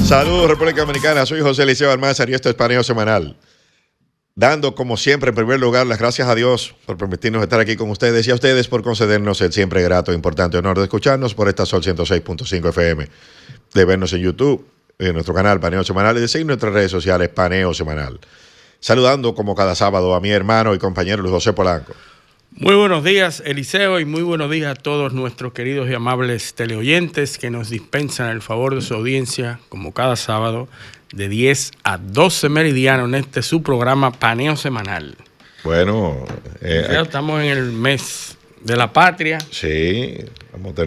Saludos, República Dominicana. Soy José Eliseo Almanzar y esto es Paneo Semanal. Dando, como siempre, en primer lugar, las gracias a Dios por permitirnos estar aquí con ustedes y a ustedes por concedernos el siempre grato e importante honor de escucharnos por esta Sol 106.5 FM, de vernos en YouTube, en nuestro canal Paneo Semanal y de seguir en nuestras redes sociales Paneo Semanal. Saludando, como cada sábado, a mi hermano y compañero Luis José Polanco. Muy buenos días, Eliseo, y muy buenos días a todos nuestros queridos y amables teleoyentes que nos dispensan el favor de su audiencia, como cada sábado, de 10 a 12 meridiano en este su programa Paneo Semanal. Bueno, estamos en el mes de la patria. Sí, vamos a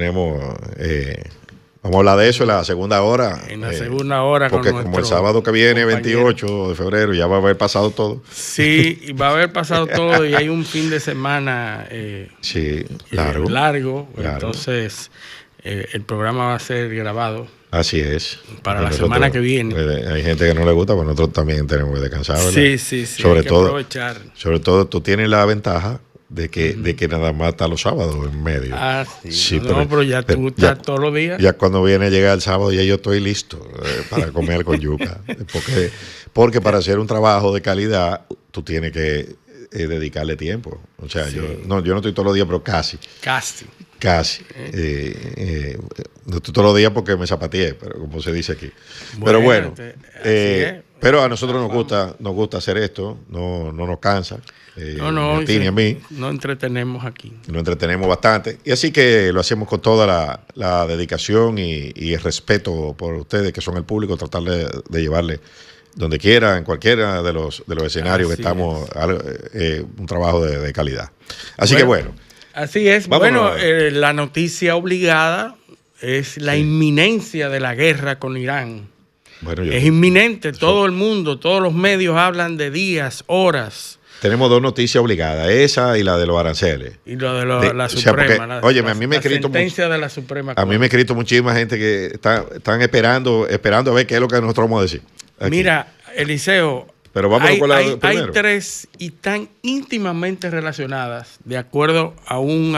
hablar de eso en la segunda hora. En la segunda hora. Porque como el sábado que viene, compañero. 28 de febrero, ya va a haber pasado todo. Sí, va a haber pasado todo y hay un fin de semana sí, largo. Entonces, el programa va a ser grabado. Así es. Para la semana que viene. Hay gente que no le gusta, pero nosotros también tenemos que descansar, ¿verdad? Sí. Sobre hay que todo, aprovechar. Sobre todo, tú tienes la ventaja de que nada más está los sábados en medio. Sí, pero ya tú estás todos los días. Ya cuando llega el sábado, ya yo estoy listo para comer con yuca. Porque para hacer un trabajo de calidad, tú tienes que dedicarle tiempo. O sea, sí. yo no estoy todos los días, pero casi. No estoy todos los días porque me zapateé, pero como se dice aquí. Pero bueno, pero a nosotros nos gusta hacer esto, no nos cansa. A ti ni a mí. No entretenemos aquí. Nos entretenemos bastante. Y así que lo hacemos con toda la dedicación y el respeto por ustedes, que son el público, tratar de llevarle donde quiera, en cualquiera de los escenarios que estamos, un trabajo de calidad. Así que bueno. Así es. Bueno, la noticia obligada es la inminencia de la guerra con Irán. Bueno, es inminente. Todo el mundo, todos los medios hablan de días, horas. Tenemos dos noticias obligadas, esa y la de los aranceles. Y lo de la Suprema. Oye, a mí me ha escrito sentencia de la Suprema Corte. A mí me ha escrito muchísima gente que están esperando a ver qué es lo que nosotros vamos a decir. Aquí. Mira, Eliseo, pero vamos hay tres y tan íntimamente relacionadas, de acuerdo a un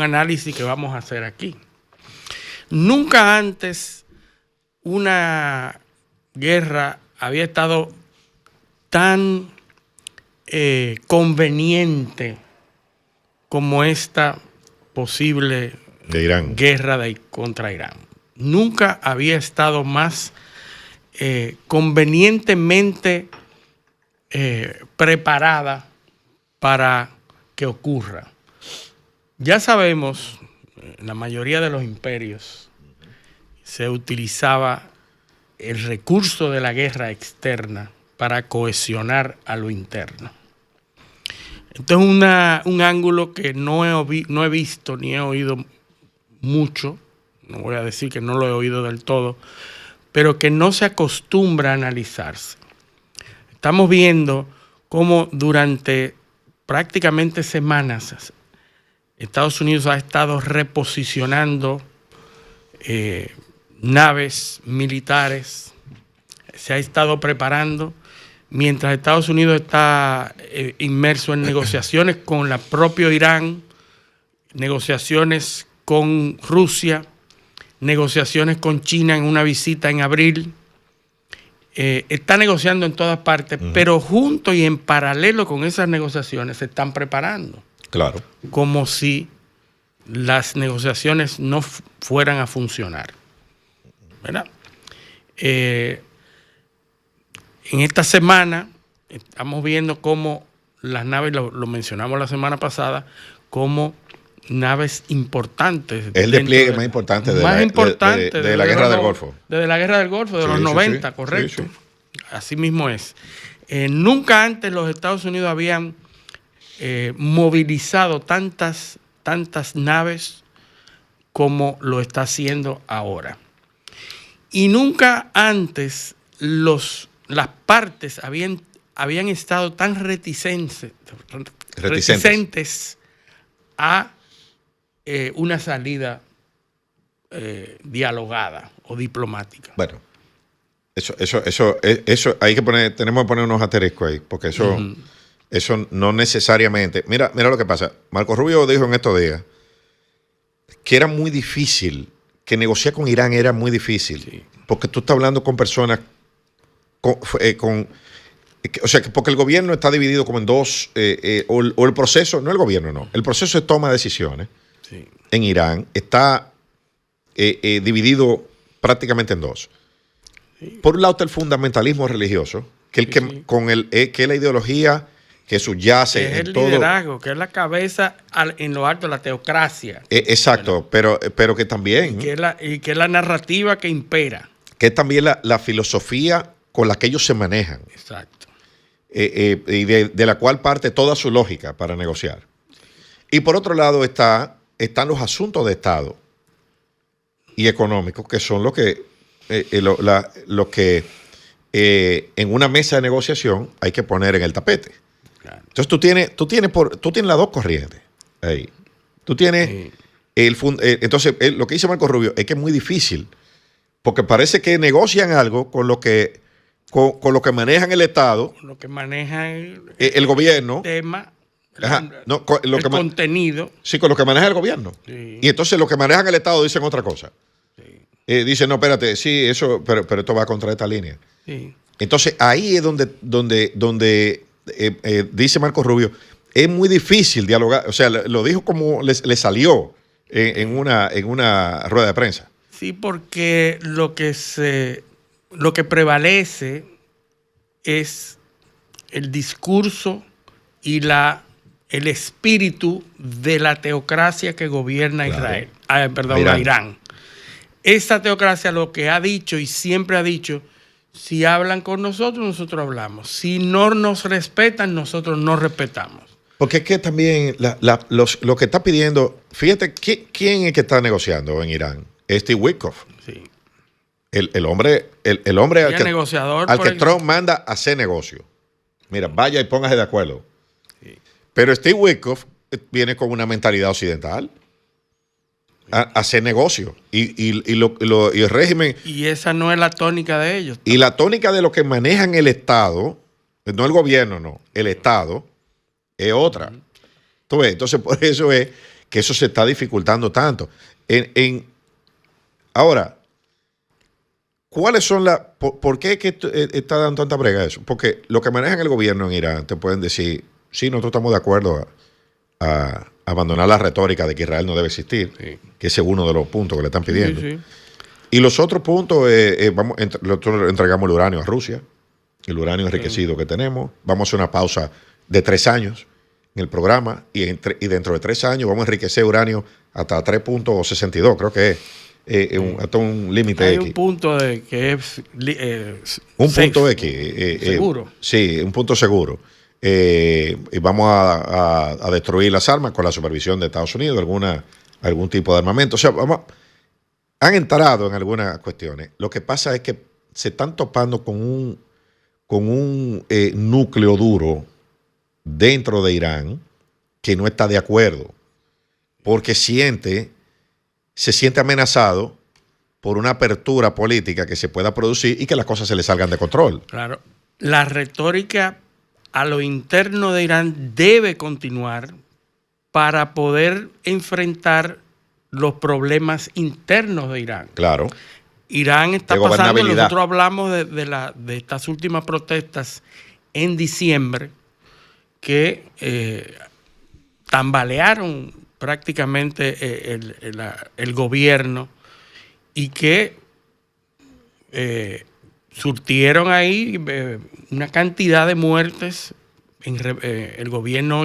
análisis que vamos a hacer aquí. Nunca antes una guerra había estado tan conveniente como esta posible guerra contra Irán. Nunca había estado más convenientemente preparada para que ocurra. Ya sabemos, en la mayoría de los imperios se utilizaba el recurso de la guerra externa para cohesionar a lo interno. Esto es un ángulo que no he visto ni he oído mucho, no voy a decir que no lo he oído del todo, pero que no se acostumbra a analizarse. Estamos viendo cómo durante prácticamente semanas Estados Unidos ha estado reposicionando naves militares, se ha estado preparando, mientras Estados Unidos está inmerso en negociaciones con la propio Irán, negociaciones con Rusia, negociaciones con China en una visita en abril. Está negociando en todas partes, pero junto y en paralelo con esas negociaciones se están preparando. Claro. Como si las negociaciones no fueran a funcionar. ¿Verdad? En esta semana estamos viendo cómo las naves, lo mencionamos la semana pasada, como naves importantes. Es el despliegue más importante de la Guerra del Golfo. Desde la Guerra del Golfo, de los 90, correcto. Sí. Así mismo es. Nunca antes los Estados Unidos habían movilizado tantas naves como lo está haciendo ahora. Y nunca antes las partes habían estado tan reticentes a una salida dialogada o diplomática. Bueno, eso hay que tenemos que poner unos asteriscos ahí, porque eso no necesariamente. Mira lo que pasa. Marco Rubio dijo en estos días que era muy difícil que negociar con Irán era muy difícil. Sí. Porque tú estás hablando con personas o sea, porque el gobierno está dividido como en dos, o el proceso, no el gobierno, no, el proceso de toma de decisiones sí. en Irán está dividido prácticamente en dos. Sí. Por un lado está el fundamentalismo religioso, que, que es la ideología que subyace que es el liderazgo, que es la cabeza en lo alto de la teocracia. Exacto, pero que también... Y que es la narrativa que impera. Que es también la filosofía con la que ellos se manejan. Exacto. Y de la cual parte toda su lógica para negociar. Y por otro lado están los asuntos de Estado y económicos, que son lo que en una mesa de negociación hay que poner en el tapete. Claro. Entonces tú tienes las dos corrientes ahí. Tú tienes sí. Entonces lo que dice Marco Rubio es que es muy difícil, porque parece que negocian algo con lo que manejan el Estado, con lo que maneja el gobierno, el tema, el contenido. Sí, con lo que maneja el gobierno. Sí. Y entonces lo que manejan el Estado dicen otra cosa. Sí. Dicen, no, espérate, sí, eso, pero esto va contra esta línea. Sí. Entonces ahí es donde dice Marco Rubio, es muy difícil dialogar. O sea, lo dijo como le salió en una rueda de prensa. Sí, porque lo que prevalece es el discurso y el espíritu de la teocracia que gobierna Israel. A Irán. Esa teocracia lo que ha dicho y siempre ha dicho, si hablan con nosotros, nosotros hablamos. Si no nos respetan, nosotros no respetamos. Porque es que también lo que está pidiendo, fíjate, ¿quién es que está negociando en Irán? Steve Witkoff. Sí. El hombre al que Trump manda a hacer negocio. Mira, vaya y póngase de acuerdo. Sí. Pero Steve Witkoff viene con una mentalidad occidental a hacer negocio. Y el régimen... Y esa no es la tónica de ellos. Y la tónica de lo que manejan el Estado, no el gobierno, no, el Estado, es otra. ¿Tú ves? Entonces, por eso es que eso se está dificultando tanto. Ahora, ¿cuáles son por qué es que está dando tanta brega eso? Porque lo que manejan el gobierno en Irán te pueden decir, sí, nosotros estamos de acuerdo a abandonar la retórica de que Israel no debe existir, sí. que ese es uno de los puntos que le están pidiendo. Sí, sí. Y los otros puntos, nosotros entregamos el uranio a Rusia, el uranio enriquecido que tenemos. Vamos a hacer una pausa de 3 años en el programa y dentro de 3 años vamos a enriquecer uranio hasta 3.62, creo que es. Hasta un límite X. Hay un punto que es un safe, punto X. Seguro. Sí, un punto seguro. Y vamos a destruir las armas con la supervisión de Estados Unidos, algún tipo de armamento. O sea, han entrado en algunas cuestiones. Lo que pasa es que se están topando con un núcleo duro dentro de Irán que no está de acuerdo, porque se siente amenazado por una apertura política que se pueda producir y que las cosas se le salgan de control. Claro. La retórica a lo interno de Irán debe continuar para poder enfrentar los problemas internos de Irán. Claro. Irán está pasando, nosotros hablamos de estas últimas protestas en diciembre que tambalearon prácticamente el gobierno y que surtieron ahí una cantidad de muertes. El gobierno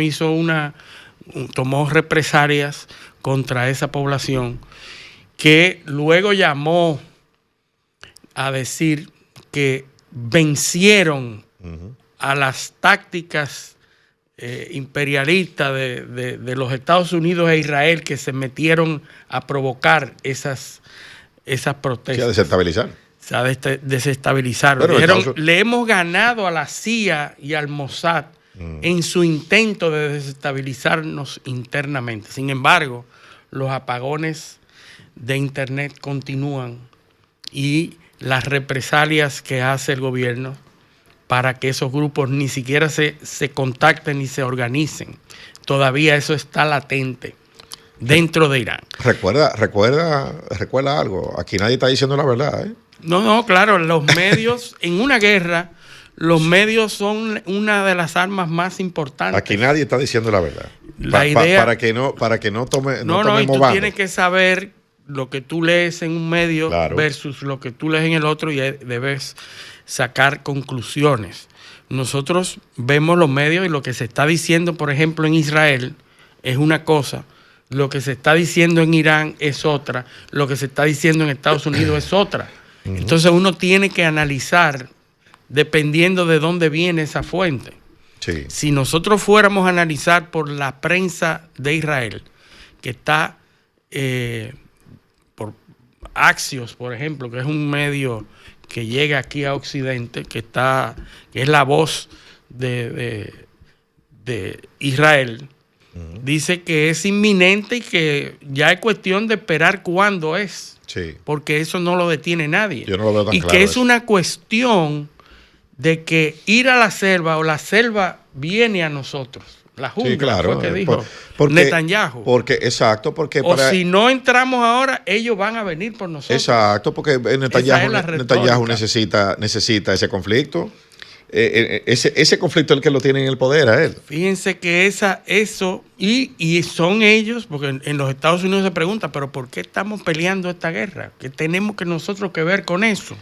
tomó represalias contra esa población, que luego llamó a decir que vencieron a las tácticas imperialistas de los Estados Unidos e Israel, que se metieron a provocar esas protestas. A desestabilizar. A desestabilizar. Dijeron, le hemos ganado a la CIA y al Mossad en su intento de desestabilizarnos internamente. Sin embargo, los apagones de Internet continúan y las represalias que hace el gobierno para que esos grupos ni siquiera se contacten ni se organicen. Todavía eso está latente. dentro de Irán. Recuerda algo. Aquí nadie está diciendo la verdad, ¿eh? No, claro, los medios, en una guerra, los medios son una de las armas más importantes. Aquí nadie está diciendo la verdad. La idea, para que no tomemos y tú bando. tienes que saber lo que tú lees en un medio versus lo que tú lees en el otro y debes sacar conclusiones. Nosotros vemos los medios y lo que se está diciendo, por ejemplo, en Israel es una cosa, lo que se está diciendo en Irán es otra, lo que se está diciendo en Estados Unidos es otra. Entonces uno tiene que analizar dependiendo de dónde viene esa fuente. Sí. Si nosotros fuéramos a analizar por la prensa de Israel, que está por Axios, por ejemplo, que es un medio que llega aquí a Occidente, que es la voz de Israel, dice que es inminente y que ya es cuestión de esperar cuándo es. Sí. Porque eso no lo detiene nadie. Yo no lo veo tan claro. Y que es una cuestión de que ir a la selva o la selva viene a nosotros. La jungla, sí, claro, fue que dijo Netanyahu. Exacto, porque si no entramos ahora, ellos van a venir por nosotros. Exacto, porque Netanyahu necesita ese conflicto. Ese conflicto es el que lo tiene en el poder a él. Fíjense que eso y son ellos, porque en los Estados Unidos se pregunta, pero ¿por qué estamos peleando esta guerra? ¿Qué tenemos que nosotros que ver con eso?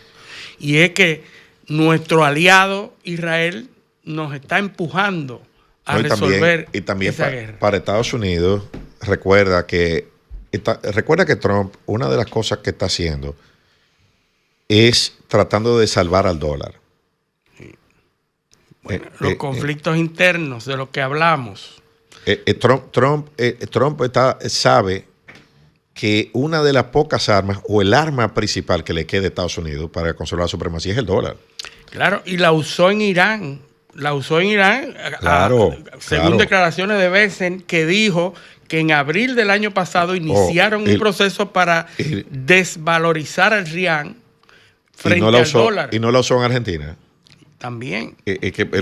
Y es que nuestro aliado Israel nos está empujando a resolver esa guerra. Para Estados Unidos, recuerda que Trump, una de las cosas que está haciendo es tratando de salvar al dólar. Bueno, los conflictos internos de los que hablamos. Trump sabe que una de las pocas armas o el arma principal que le queda a Estados Unidos para conservar la supremacía es el dólar. Claro, y la usó en Irán. Según declaraciones de Bessent, que dijo que en abril del año pasado iniciaron un proceso para desvalorizar al rial frente al dólar. Y no la usó en Argentina. También.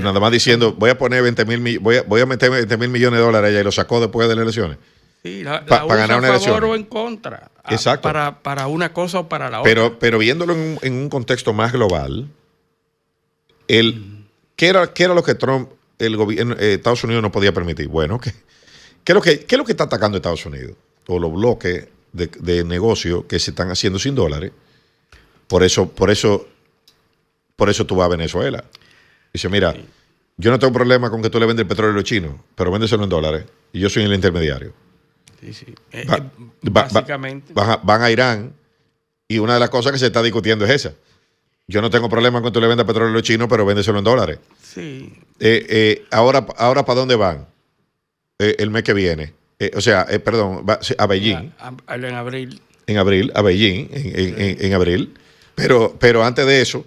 Nada más diciendo, voy a poner voy a meter 20 mil millones de dólares allá y lo sacó después de las elecciones. Sí, para ganar una elección. A favor o en contra. Exacto. Para una cosa o para la otra. Pero viéndolo en un contexto más global, ¿qué era lo que Trump, el gobierno, Estados Unidos no podía permitir? Bueno, ¿qué es lo que está atacando Estados Unidos? O los bloques de negocio que se están haciendo sin dólares. Por eso tú vas a Venezuela. Dice, mira, yo no tengo problema con que tú le vendes el petróleo a los chinos, pero véndeselo en dólares. Y yo soy el intermediario. Sí. Básicamente. Van a Irán y una de las cosas que se está discutiendo es esa. Yo no tengo problema con que tú le vendas petróleo a los chinos, pero véndeselo en dólares. Sí. Ahora ¿para dónde van? El mes que viene. A Beijing. En abril. En abril, a Beijing, en abril. Pero antes de eso,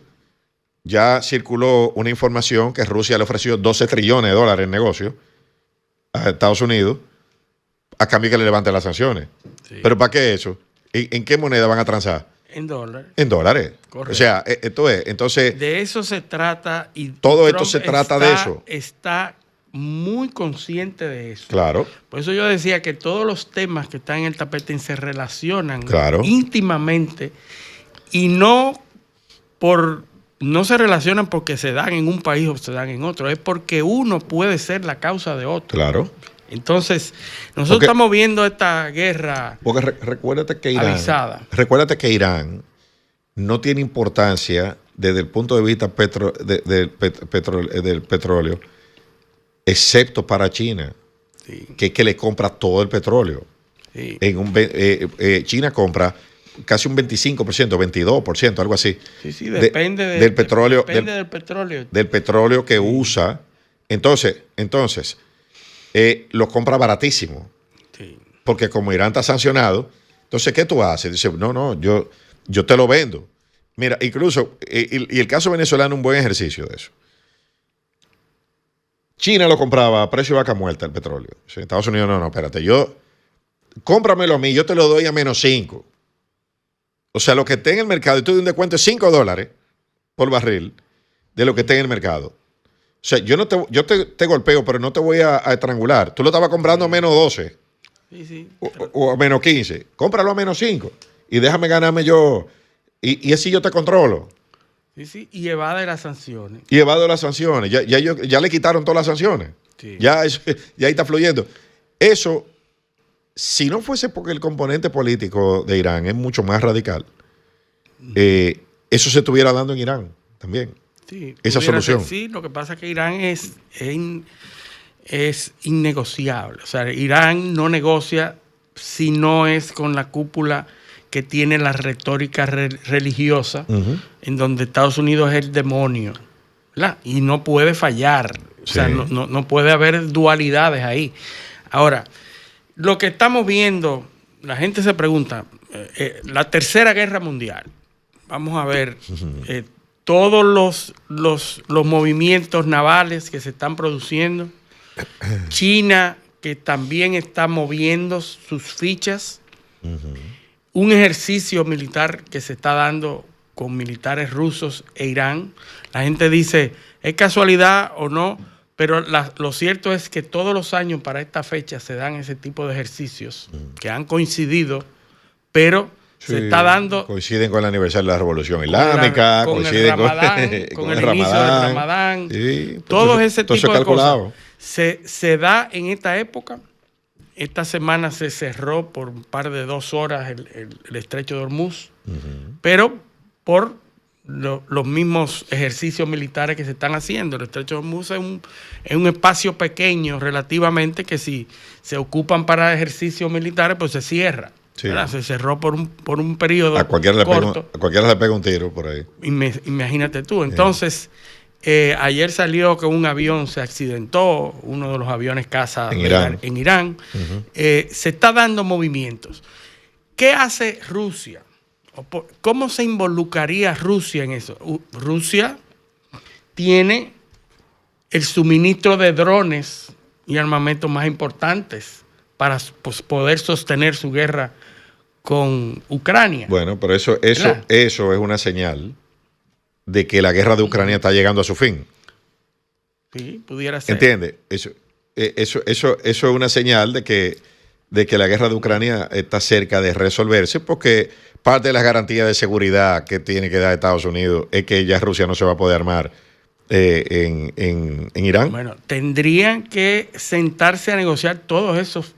ya circuló una información que Rusia le ofreció 12 trillones de dólares en negocio a Estados Unidos a cambio que le levanten las sanciones. Sí. ¿Pero para qué eso? ¿En qué moneda van a transar? En dólares. En dólares. Correcto. O sea, esto es. Entonces. De eso se trata. Y todo esto se trata de eso. Está muy consciente de eso. Claro. Por eso yo decía que todos los temas que están en el tapete se relacionan íntimamente y no se relacionan porque se dan en un país o se dan en otro. Es porque uno puede ser la causa de otro. Claro. Entonces, nosotros estamos viendo esta guerra recuérdate que avisada. Recuérdate que Irán no tiene importancia desde el punto de vista del petróleo, excepto para China, que es que le compra todo el petróleo. Sí. China compra casi un 25%, 22%, algo así. Sí, depende del petróleo. Depende del petróleo. Del petróleo que usa. Entonces lo compra baratísimo. Sí. Porque como Irán está sancionado, entonces, ¿qué tú haces? Dice, no, yo te lo vendo. Mira, incluso, y el caso venezolano es un buen ejercicio de eso. China lo compraba a precio de vaca muerta el petróleo. ¿Sí? Estados Unidos, no, espérate, cómpramelo a mí, yo te lo doy a -5. O sea, lo que esté en el mercado, y tú de un descuento de $5 por barril de lo que esté en el mercado. O sea, yo te golpeo, pero no te voy a estrangular. Tú lo estabas comprando a -12. Sí. O a menos 15. Cómpralo a menos 5 y déjame ganarme yo. Y así yo te controlo. Sí, y evade las sanciones. Y evado las sanciones. Ya le quitaron todas las sanciones. Sí. Ya ahí está fluyendo. Eso, si no fuese porque el componente político de Irán es mucho más radical, eso se estuviera dando en Irán también. Sí, esa solución. Sí, lo que pasa es que Irán es innegociable. O sea, Irán no negocia si no es con la cúpula que tiene la retórica religiosa, en donde Estados Unidos es el demonio, ¿verdad? Y no puede fallar. O sea, no puede haber dualidades ahí. Ahora, lo que estamos viendo, la gente se pregunta, la Tercera Guerra Mundial, vamos a ver, todos los movimientos navales que se están produciendo, China, que también está moviendo sus fichas, un ejercicio militar que se está dando con militares rusos e Irán. La gente dice, ¿es casualidad o no? Pero lo cierto es que todos los años para esta fecha se dan ese tipo de ejercicios que han coincidido, pero se está dando... Coinciden con el aniversario de la Revolución Islámica, coinciden con el inicio del Ramadán. Sí, todo ese tipo de cosas se da en esta época. Esta semana se cerró por un par de 2 horas el estrecho de Hormuz, pero por los mismos ejercicios militares que se están haciendo. El estrecho de Hormuz es un espacio pequeño relativamente que si se ocupan para ejercicios militares, pues se cierra. Sí. Se cerró por un periodo corto. A cualquiera le pega un tiro por ahí. Imagínate tú. Entonces, ayer salió que un avión se accidentó, uno de los aviones caza en Irán. Se está dando movimientos. ¿Qué hace Rusia? ¿Cómo se involucraría Rusia en eso? Rusia tiene el suministro de drones y armamentos más importantes para poder sostener su guerra con Ucrania. Bueno, pero eso es una señal de que la guerra de Ucrania está llegando a su fin. Sí, pudiera ser. ¿Entiendes? Eso es una señal de que la guerra de Ucrania está cerca de resolverse, porque parte de las garantías de seguridad que tiene que dar Estados Unidos es que ya Rusia no se va a poder armar en Irán. Bueno, tendrían que sentarse a negociar todos esos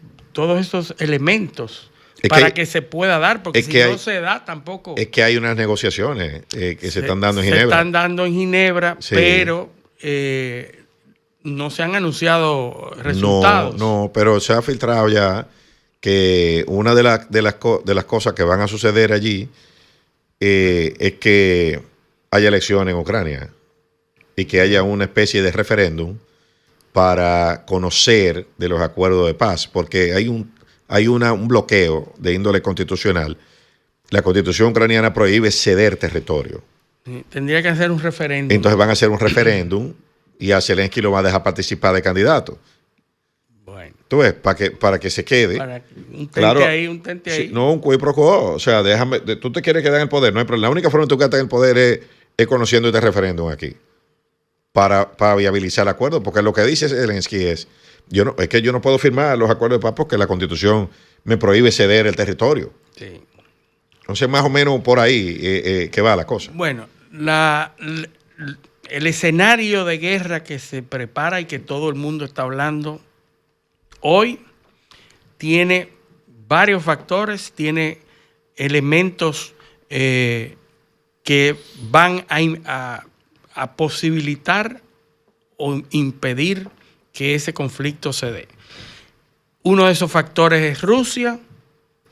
elementos para que se pueda dar, porque si no se da tampoco. Es que hay unas negociaciones que se están dando en Ginebra. Se están dando en Ginebra, sí. Pero no se han anunciado resultados. No, pero se ha filtrado ya que una de las cosas que van a suceder allí es que haya elecciones en Ucrania y que haya una especie de referéndum para conocer de los acuerdos de paz, porque hay un bloqueo de índole constitucional. La constitución ucraniana prohíbe ceder territorio. Tendría que hacer un referéndum. Entonces van a hacer un referéndum y a Zelensky lo va a dejar participar de candidato. Bueno. ¿Tú ves? Para que se quede. Un tente ahí, un tente ahí. Sí, no, un quid pro quo. O sea, tú te quieres quedar en el poder, no hay problema. La única forma de tú quedarte en el poder es conociendo este referéndum aquí. Para viabilizar el acuerdo, porque lo que dice Zelensky es que yo no puedo firmar los acuerdos de paz porque la Constitución me prohíbe ceder el territorio. Sí. Entonces, más o menos por ahí que va la cosa. Bueno, el escenario de guerra que se prepara y que todo el mundo está hablando hoy tiene varios factores, tiene elementos que van a posibilitar o impedir que ese conflicto se dé. Uno de esos factores es Rusia,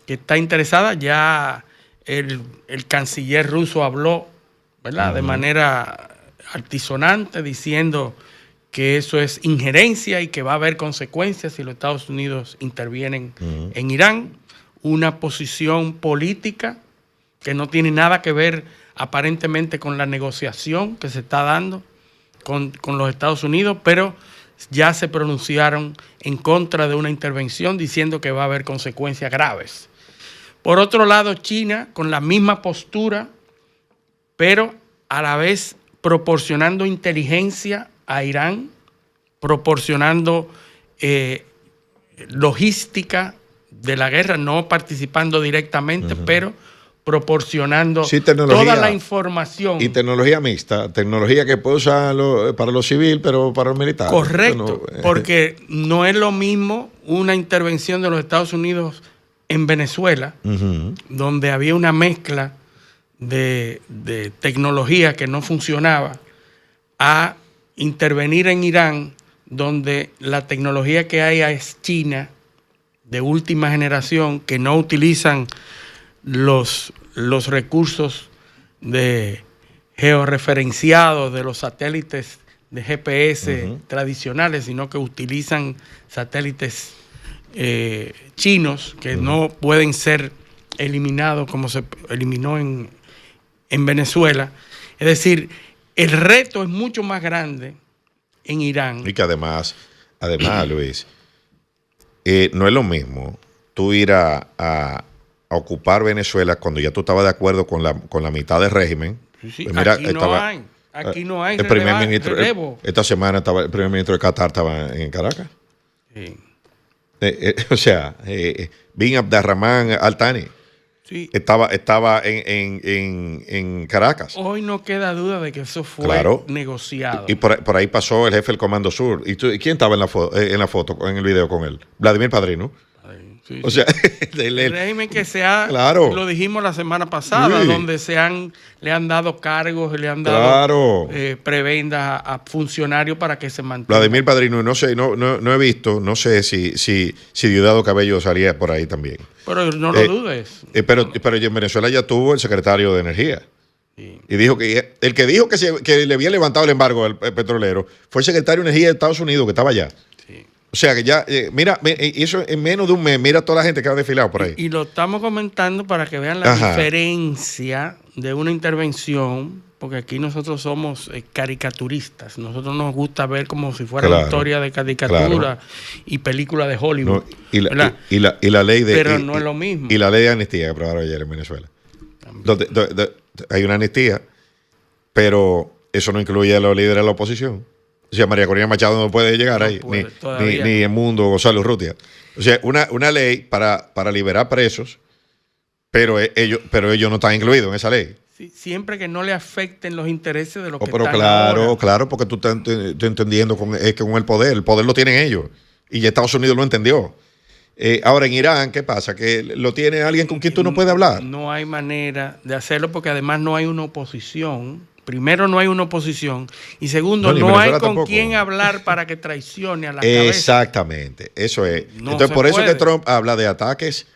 que está interesada. Ya el canciller ruso habló, ¿verdad?, de manera altisonante, diciendo que eso es injerencia y que va a haber consecuencias si los Estados Unidos intervienen en Irán. Una posición política que no tiene nada que ver aparentemente con la negociación que se está dando con los Estados Unidos, pero ya se pronunciaron en contra de una intervención diciendo que va a haber consecuencias graves. Por otro lado, China con la misma postura, pero a la vez proporcionando inteligencia a Irán, proporcionando logística de la guerra, no participando directamente, pero proporcionando Sí, toda la información. Y tecnología mixta, tecnología que puede usar para lo civil, pero para los militares. Correcto, porque no es lo mismo una intervención de los Estados Unidos en Venezuela, donde había una mezcla de tecnología que no funcionaba, a intervenir en Irán, donde la tecnología que hay es China, de última generación, que no utilizan los recursos de georreferenciados de los satélites de GPS tradicionales, sino que utilizan satélites chinos que no pueden ser eliminados como se eliminó en Venezuela. Es decir, el reto es mucho más grande en Irán. Y que además Luis, no es lo mismo tú ir a ocupar Venezuela cuando ya tú estabas de acuerdo con la mitad del régimen. Sí, pues mira, aquí no hay el primer ministro, esta semana el primer ministro de Qatar estaba en Caracas. Sí. O sea, Bin Abdurrahman Al Thani estaba en Caracas. Hoy no queda duda de que eso fue negociado. Y por ahí pasó el jefe del Comando Sur. ¿Y quién estaba en la foto, en el video con él? Vladimir Padrino. Sí, o sea, el régimen que lo dijimos la semana pasada, donde le han dado cargos, le han dado prebendas a funcionarios para que se mantengan. Vladimir Padrino, no sé, no he visto, no sé si Diosdado Cabello salía por ahí también. Pero no lo dudes. Pero en Venezuela ya tuvo el secretario de Energía. Sí. Y dijo que el que dijo que le había levantado el embargo al petrolero fue el secretario de Energía de Estados Unidos, que estaba allá. Sí. O sea que ya, mira, y eso en menos de un mes, mira toda la gente que ha desfilado por ahí. Y lo estamos comentando para que vean la diferencia de una intervención, porque aquí nosotros somos caricaturistas. Nosotros nos gusta ver como si fuera una historia de caricatura y película de Hollywood. No, y la ley de... Pero no es lo mismo. Y la ley de amnistía que aprobaron ayer en Venezuela. Hay una amnistía, pero eso no incluye a los líderes de la oposición. O sea, María Corina Machado no puede llegar ahí, ni el Mundo Gonzalo Urrutia. O sea, una ley para liberar presos, pero ellos no están incluidos en esa ley. Sí, siempre que no le afecten los intereses de los que pero están claro, porque tú estás entendiendo con el poder lo tienen ellos, y ya Estados Unidos lo entendió. Ahora en Irán, ¿qué pasa? Que lo tiene alguien con quien tú no puedes hablar. No hay manera de hacerlo porque además no hay una oposición. Primero, no hay una oposición. Y segundo, no hay con quién hablar para que traicione a la cabeza. Exactamente, eso es. Entonces, por eso es que Trump habla de ataques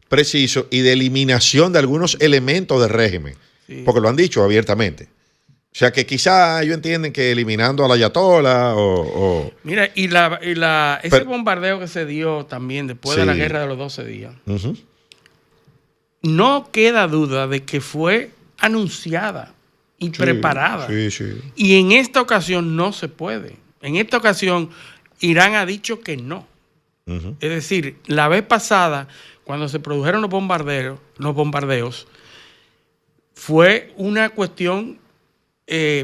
precisos y de eliminación de algunos elementos del régimen. Sí. Porque lo han dicho abiertamente. O sea, que quizá ellos entienden que eliminando a la ayatollah Mira, ese bombardeo que se dio también después de la guerra de los 12 días, no queda duda de que fue anunciada y preparada. Y en esta ocasión no se puede. En esta ocasión Irán ha dicho que no. Es decir, la vez pasada, cuando se produjeron los bombardeos, fue una cuestión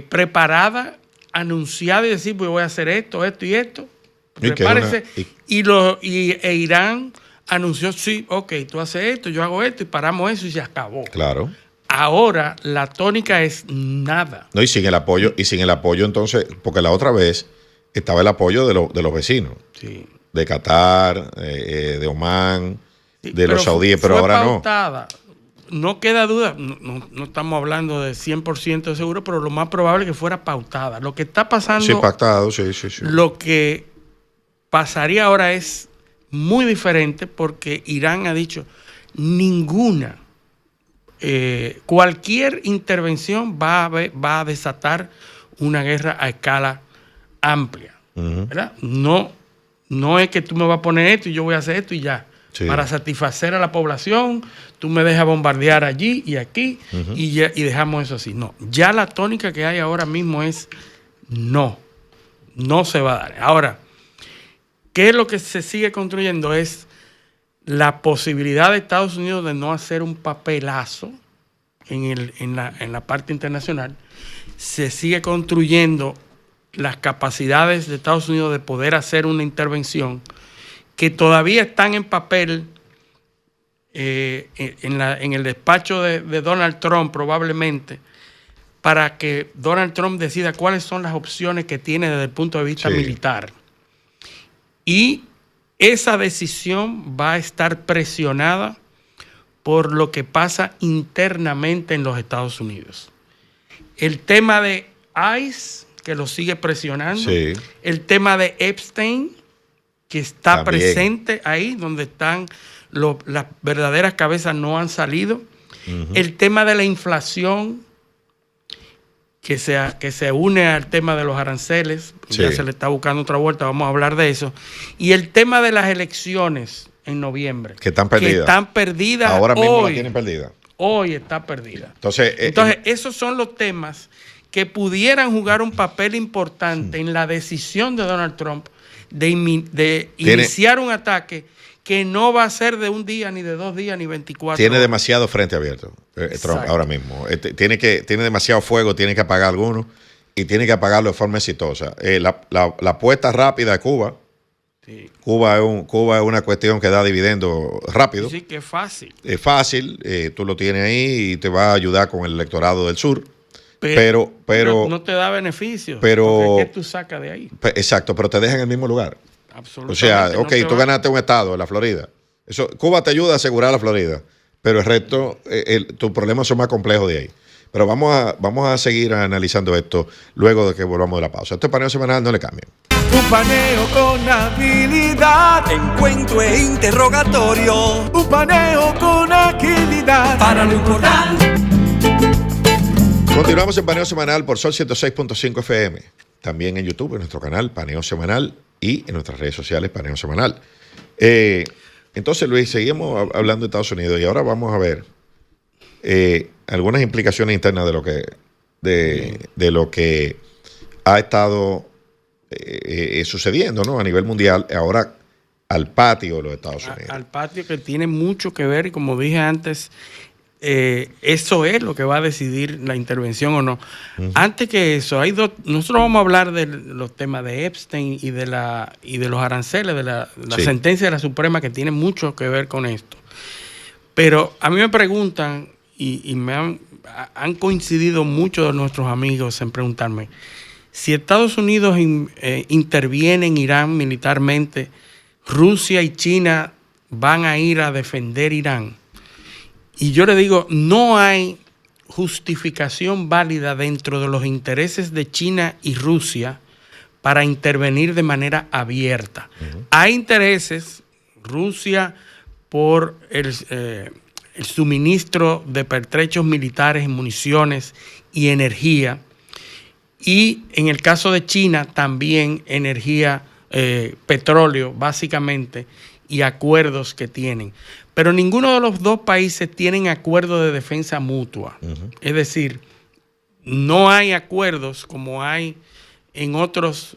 preparada, anunciada y decir, pues voy a hacer esto y esto. Prepárese. E Irán anunció, sí, ok, tú haces esto, yo hago esto y paramos eso y se acabó. Claro. Ahora la tónica es nada. No, y sin el apoyo entonces, porque la otra vez estaba el apoyo de los vecinos. Sí. De Qatar, de Omán, de los saudíes, pero ahora pautada. No queda duda, no estamos hablando de 100% seguro, pero lo más probable es que fuera pautada. Lo que está pasando... Sí, pactado, sí. Lo que pasaría ahora es muy diferente porque Irán ha dicho cualquier intervención va a desatar una guerra a escala amplia. ¿Verdad? No es que tú me vas a poner esto y yo voy a hacer esto y ya. Sí. Para satisfacer a la población, tú me dejas bombardear allí y aquí y dejamos eso así. No, ya la tónica que hay ahora mismo es no se va a dar. Ahora, ¿qué es lo que se sigue construyendo? Es la posibilidad de Estados Unidos de no hacer un papelazo en la parte internacional. Se sigue construyendo las capacidades de Estados Unidos de poder hacer una intervención que todavía están en papel, en el despacho de Donald Trump probablemente, para que Donald Trump decida cuáles son las opciones que tiene desde el punto de vista militar. Y esa decisión va a estar presionada por lo que pasa internamente en los Estados Unidos. El tema de ICE, que lo sigue presionando. Sí. El tema de Epstein, que está también presente ahí, donde están las verdaderas cabezas no han salido. El tema de la inflación, que se une al tema de los aranceles. Sí. Ya se le está buscando otra vuelta, vamos a hablar de eso. Y el tema de las elecciones en noviembre. Que están perdidas. Que están perdidas. Ahora mismo la tienen perdida. Hoy está perdida. Entonces, esos son los temas que pudieran jugar un papel importante en la decisión de Donald Trump de iniciar un ataque que no va a ser de un día, ni de 2 días, ni 24 Tiene horas. demasiado frente abierto Trump ahora mismo. Tiene demasiado fuego, tiene que apagar algunos y tiene que apagarlo de forma exitosa. La apuesta rápida de Cuba. Sí. Cuba es una cuestión que da dividendo rápido. Sí, que es fácil. Es fácil, tú lo tienes ahí y te va a ayudar con el electorado del sur. Pero no te da beneficios. Pero ¿qué tú sacas de ahí? Exacto, pero te deja en el mismo lugar. Absolutamente. O sea, tú ganaste un estado, la Florida. Cuba te ayuda a asegurar la Florida, pero el resto, tus problemas son más complejos de ahí. Pero vamos a seguir analizando esto luego de que volvamos de la pausa. Esto es Paneo Semanal, no le cambien. Un paneo con habilidad, encuentro e interrogatorio. Un paneo con agilidad, para lo importante. Continuamos en Paneo Semanal por Sol 106.5 FM. También en YouTube, en nuestro canal Paneo Semanal y en nuestras redes sociales Paneo Semanal. Entonces, Luis, seguimos hablando de Estados Unidos y ahora vamos a ver algunas implicaciones internas de lo que ha estado sucediendo, ¿no? A nivel mundial, ahora al patio de los Estados Unidos. Al patio, que tiene mucho que ver, y como dije antes, eso es lo que va a decidir la intervención o no. Antes que eso, nosotros vamos a hablar de los temas de Epstein y de los aranceles, de la sentencia de la Suprema, que tiene mucho que ver con esto. Pero a mí me preguntan, y han coincidido muchos de nuestros amigos en preguntarme, si Estados Unidos interviene en Irán militarmente, Rusia y China van a ir a defender Irán. Y yo le digo, no hay justificación válida dentro de los intereses de China y Rusia para intervenir de manera abierta. Hay intereses, Rusia por el suministro de pertrechos militares, municiones y energía. Y en el caso de China también energía, petróleo básicamente, y acuerdos que tienen. Pero ninguno de los dos países tienen acuerdo de defensa mutua. Es decir, no hay acuerdos como hay en otros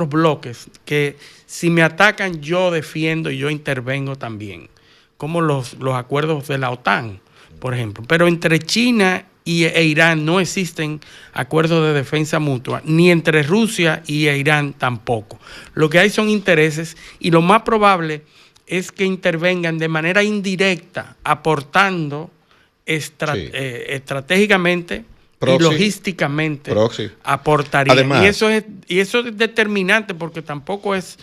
bloques, que si me atacan yo defiendo y yo intervengo también, como los acuerdos de la OTAN, por ejemplo. Pero entre China e Irán no existen acuerdos de defensa mutua, ni entre Rusia y Irán tampoco. Lo que hay son intereses, y lo más probable es que intervengan de manera indirecta, aportando estratégicamente y logísticamente. Aportarían. Además, y eso es determinante, porque tampoco es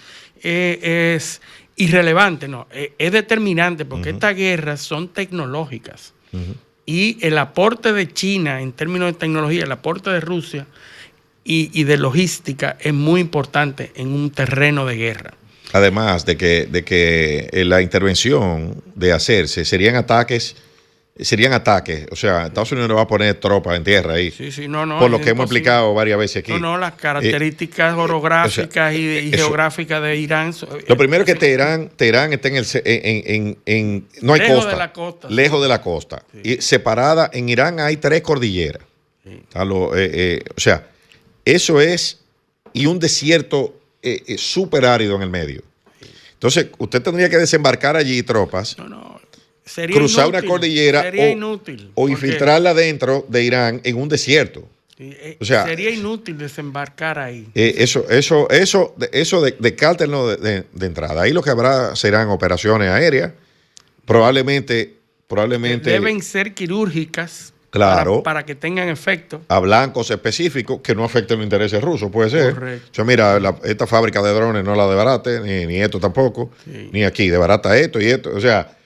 irrelevante, no, es determinante, porque estas guerras son tecnológicas. Y el aporte de China en términos de tecnología, el aporte de Rusia y de logística es muy importante en un terreno de guerra. Además de que la intervención de hacerse serían ataques, o sea, Estados Unidos no va a poner tropas en tierra ahí. Sí, no, por lo que hemos explicado varias veces aquí. No, las características orográficas y geográficas de Irán. Lo primero es que Teherán está no hay lejos costa. De la costa. Lejos de la costa. Sí. Y separada, en Irán hay 3 cordilleras. Sí. O sea, eso es, y un desierto súper árido en el medio. Entonces, usted tendría que desembarcar allí tropas. Sería cruzar inútil, una cordillera o infiltrarla dentro de Irán en un desierto. O sea, sería inútil desembarcar ahí. Eso de cártel no de entrada. Ahí lo que habrá serán operaciones aéreas Probablemente deben ser quirúrgicas, claro, para que tengan efecto. A blancos específicos que no afecten los intereses rusos, puede ser. Correcto. O sea, mira, esta fábrica de drones no la desbarate, ni esto tampoco, Sí. ni aquí, desbarata esto y esto. O sea,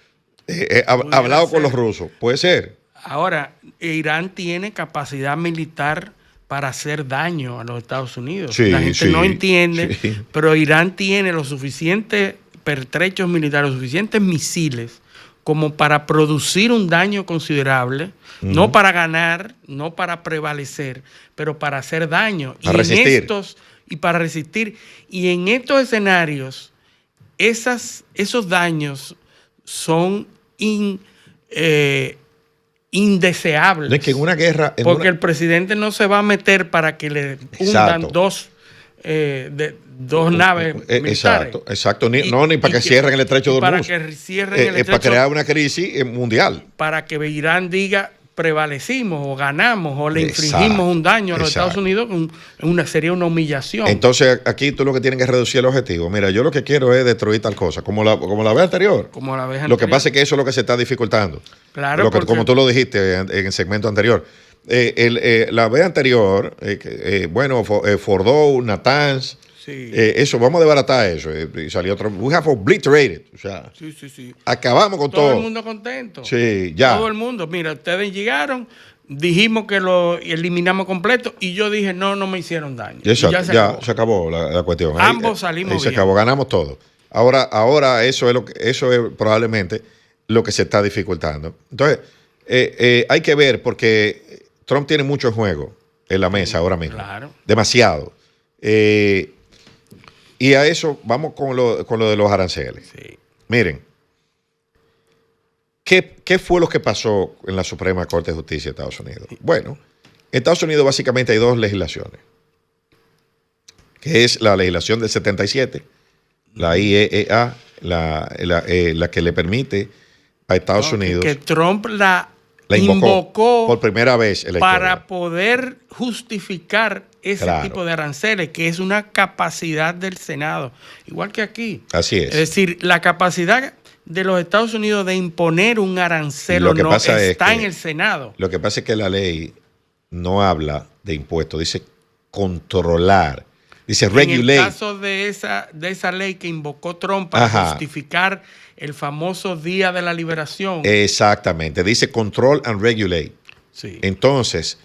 hablado con los rusos, puede ser. Ahora, Irán tiene capacidad militar para hacer daño a los Estados Unidos. Sí, la gente sí, no entiende, sí. pero Irán tiene los suficientes pertrechos militares, los suficientes misiles como para producir un daño considerable, no para ganar, no para prevalecer, pero para hacer daño. Para resistir. Para resistir. Y en estos escenarios, esos daños son indeseables. No es que en una guerra... Porque el presidente no se va a meter para que le hundan Exacto. dos naves militares. Exacto. Ni para que cierren el estrecho de Hormuz. Para que cierren el estrecho. Para crear una crisis mundial. Para que Irán diga prevalecimos o ganamos o le Exacto, infligimos un daño a los exacto. Estados Unidos, sería una humillación. Entonces aquí tú lo que tienes que reducir el objetivo. Mira, yo lo que quiero es destruir tal cosa, como la vez anterior. Como la vez Lo que anterior. pasa es que eso es lo que se está dificultando. Claro, Como tú lo dijiste en el segmento anterior. La vez anterior, Fordow, Natanz, Sí. eso, vamos a desbaratar eso. Y salió otro. We have obliterated. O sea, Sí. acabamos con todo. Todo el mundo contento. Sí, ya. Todo el mundo. Mira, ustedes llegaron, dijimos que lo eliminamos completo y yo dije, no me hicieron daño. Exacto, Y ya se acabó la cuestión. Ambos salimos se bien. acabó, ganamos todo. Ahora eso es probablemente lo que se está dificultando. Entonces, hay que ver porque Trump tiene mucho juego en la mesa ahora mismo. Claro. Demasiado. Y a eso vamos con lo de los aranceles. Sí. Miren, ¿qué fue lo que pasó en la Suprema Corte de Justicia de Estados Unidos? Bueno, en Estados Unidos básicamente hay dos legislaciones, que es la legislación del 77, la IEEA, la que le permite a Estados Unidos... Que Trump la invocó por primera vez en la para historia. poder justificar ese Claro. tipo de aranceles, que es una capacidad del Senado, igual que aquí. Así es. Es decir, la capacidad de los Estados Unidos de imponer un arancel Lo o que no pasa es está que- en el Senado. Lo que pasa es que la ley no habla de impuestos, dice controlar, dice En el regulate. caso de esa ley que invocó Trump para Ajá. justificar el famoso Día de la Liberación. Exactamente, dice control and regulate. Sí. Entonces,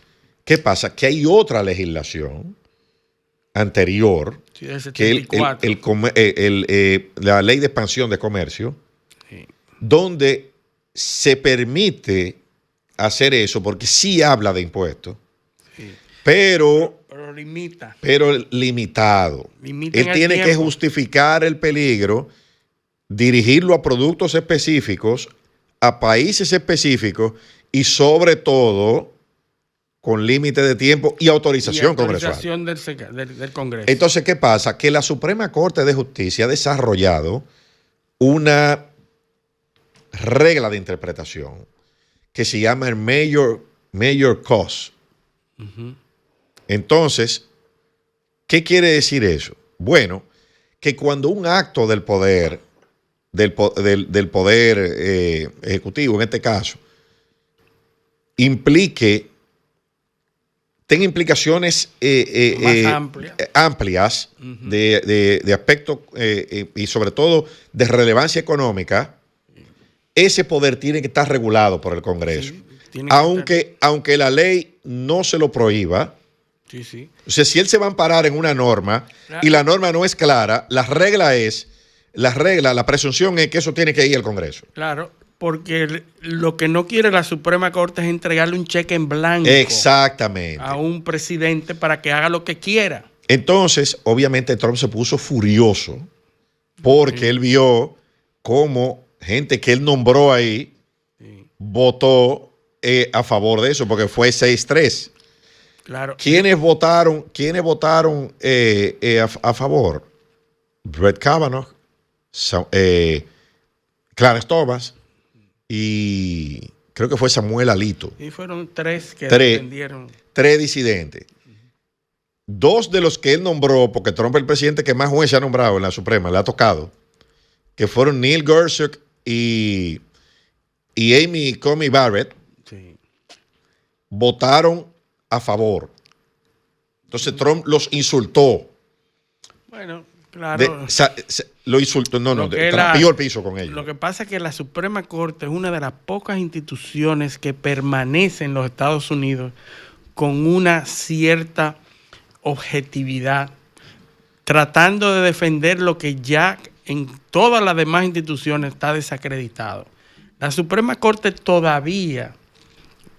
¿qué pasa? Que hay otra legislación anterior, Sí, del que 74. la ley de expansión de comercio, Sí. donde se permite hacer eso, porque sí habla de impuestos, Sí. pero Limita. limitado. Limita Él en el tiene que tiempo. justificar el peligro, dirigirlo a productos específicos, a países específicos y sobre todo con límite de tiempo y autorización congresual. Autorización del Congreso. Entonces, ¿qué pasa? Que la Suprema Corte de Justicia ha desarrollado una regla de interpretación que se llama el Major Cause. Entonces, ¿qué quiere decir eso? Bueno, que cuando un acto del poder, del poder ejecutivo, en este caso, tenga implicaciones Más amplias de aspectos y sobre todo de relevancia económica, ese poder tiene que estar regulado por el Congreso. Sí, tiene que Aunque la ley no se lo prohíba. Sí, sí. O sea, si él se va a amparar en una norma Claro. y la norma no es clara, la presunción es que eso tiene que ir al Congreso. Claro, porque lo que no quiere la Suprema Corte es entregarle un cheque en blanco Exactamente. a un presidente para que haga lo que quiera. Entonces, obviamente, Trump se puso furioso porque él vio cómo gente que él nombró ahí votó a favor de eso, porque fue 6-3. Claro. ¿Quiénes votaron a favor? Brett Kavanaugh, Clarence Thomas y creo que fue Samuel Alito. Y fueron tres que Tres. defendieron. 3 disidentes. 2 de los que él nombró, porque Trump es el presidente que más jueces ha nombrado en la Suprema, le ha tocado, que fueron Neil Gorsuch y y Amy Coney Barrett Sí. votaron a favor. Entonces Trump los insultó. Bueno, claro. Lo insultó, trampió el piso con ellos. Lo que pasa es que la Suprema Corte es una de las pocas instituciones que permanece en los Estados Unidos con una cierta objetividad, tratando de defender lo que ya en todas las demás instituciones está desacreditado. La Suprema Corte todavía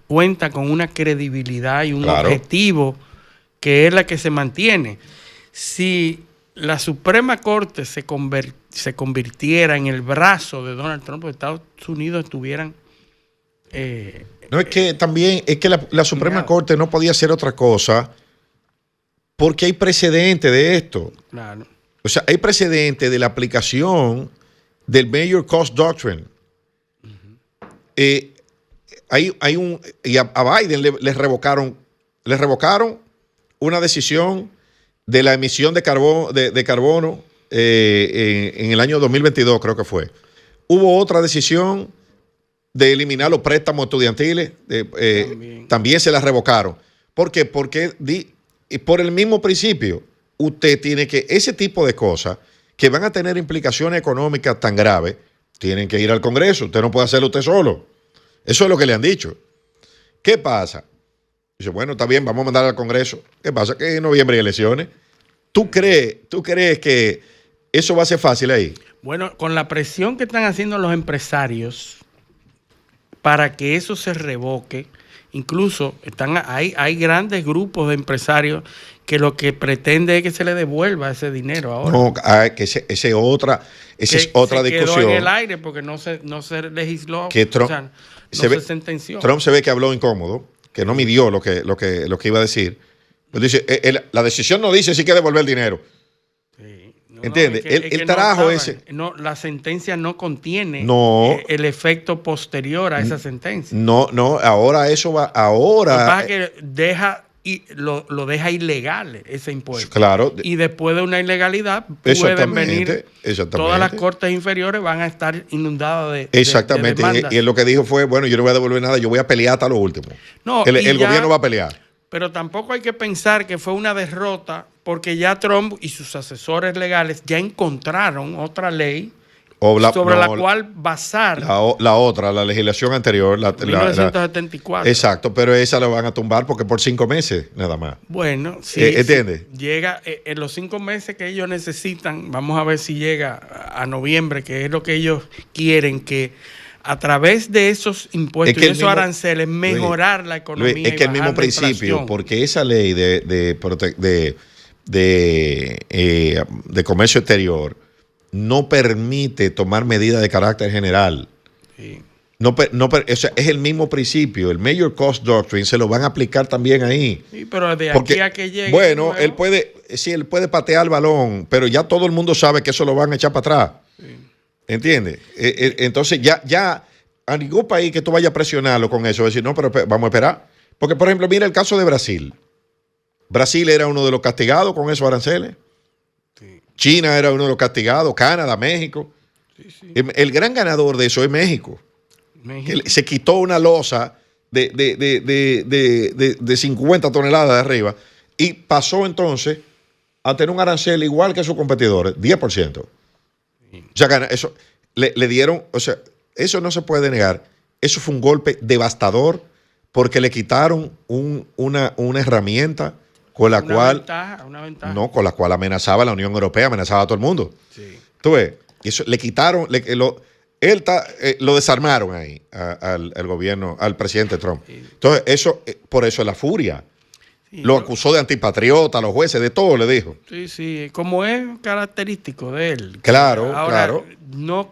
cuenta con una credibilidad y un objetivo que es la que se mantiene. Si la Suprema Corte se convirtiera en el brazo de Donald Trump, los Estados Unidos estuvieran... no, es que también es que la Suprema Corte no podía hacer otra cosa porque hay precedente de esto. Claro. O sea, hay precedente de la aplicación del Major Cost Doctrine. Y a Biden le revocaron una decisión de la emisión de carbono en el año 2022, creo que fue. Hubo otra decisión de eliminar los préstamos estudiantiles, también se la revocaron. ¿Por qué? Porque por el mismo principio, usted tiene que, ese tipo de cosas que van a tener implicaciones económicas tan graves, tienen que ir al Congreso. Usted no puede hacerlo usted solo. Eso es lo que le han dicho. ¿Qué pasa? Dice, bueno, está bien, vamos a mandar al Congreso. ¿Qué pasa? Que en noviembre hay elecciones. ¿Tú crees que eso va a ser fácil ahí? Bueno, con la presión que están haciendo los empresarios para que eso se revoque, incluso hay grandes grupos de empresarios que lo que pretende es que se le devuelva ese dinero ahora. No, que esa es otra discusión. Quedó en el aire porque no se legisló, que Trump, se sentenció. Trump se ve que habló incómodo, que no midió lo que iba a decir. Pues dice, la decisión no dice si hay que devolver el dinero. Sí. ¿Entiendes? El tarajo ese. No, la sentencia no contiene el efecto posterior a esa sentencia. No, ahora eso va. Ahora. Lo que pasa es que lo deja ilegal ese impuesto. Claro. Y después de una ilegalidad pueden venir. Todas las cortes inferiores van a estar inundadas de. Exactamente. De demandas. Y él lo que dijo fue: bueno, yo no voy a devolver nada, yo voy a pelear hasta lo último. No, el gobierno va a pelear. Pero tampoco hay que pensar que fue una derrota, porque ya Trump y sus asesores legales ya encontraron otra ley sobre la cual basar la legislación anterior, 1974. Exacto, pero esa la van a tumbar porque por 5 meses nada más. Bueno, sí. ¿Entiendes? Llega en los 5 meses que ellos necesitan, vamos a ver si llega a noviembre, que es lo que ellos quieren, que a través de esos impuestos y esos aranceles mejorar la economía. Luis, es que el mismo principio, porque esa ley de comercio exterior no permite tomar medidas de carácter general. Sí. O sea, es el mismo principio. El Major Cost Doctrine se lo van a aplicar también ahí. Sí, pero de aquí a que llegue. Bueno, él puede patear el balón, pero ya todo el mundo sabe que eso lo van a echar para atrás. Sí. ¿Entiendes? Entonces ya a ningún país que tú vayas a presionarlo con eso, decir, no, pero vamos a esperar. Porque, por ejemplo, mira el caso de Brasil. Brasil era uno de los castigados con esos aranceles. Sí. China era uno de los castigados, Canadá, México. Sí. El gran ganador de eso es México. Que se quitó una losa de 50 toneladas de arriba y pasó entonces a tener un arancel igual que sus competidores, 10%. O sea, eso le dieron, o sea, eso no se puede negar. Eso fue un golpe devastador porque le quitaron una herramienta con la cual con la cual amenazaba a la Unión Europea, amenazaba a todo el mundo. Sí. Tú ves, eso le quitaron, lo desarmaron ahí al gobierno, al presidente Trump. Sí. Entonces, por eso es la furia. Sí, lo acusó de antipatriota, a los jueces, de todo le dijo. Sí, como es característico de él. Claro, ahora, claro. No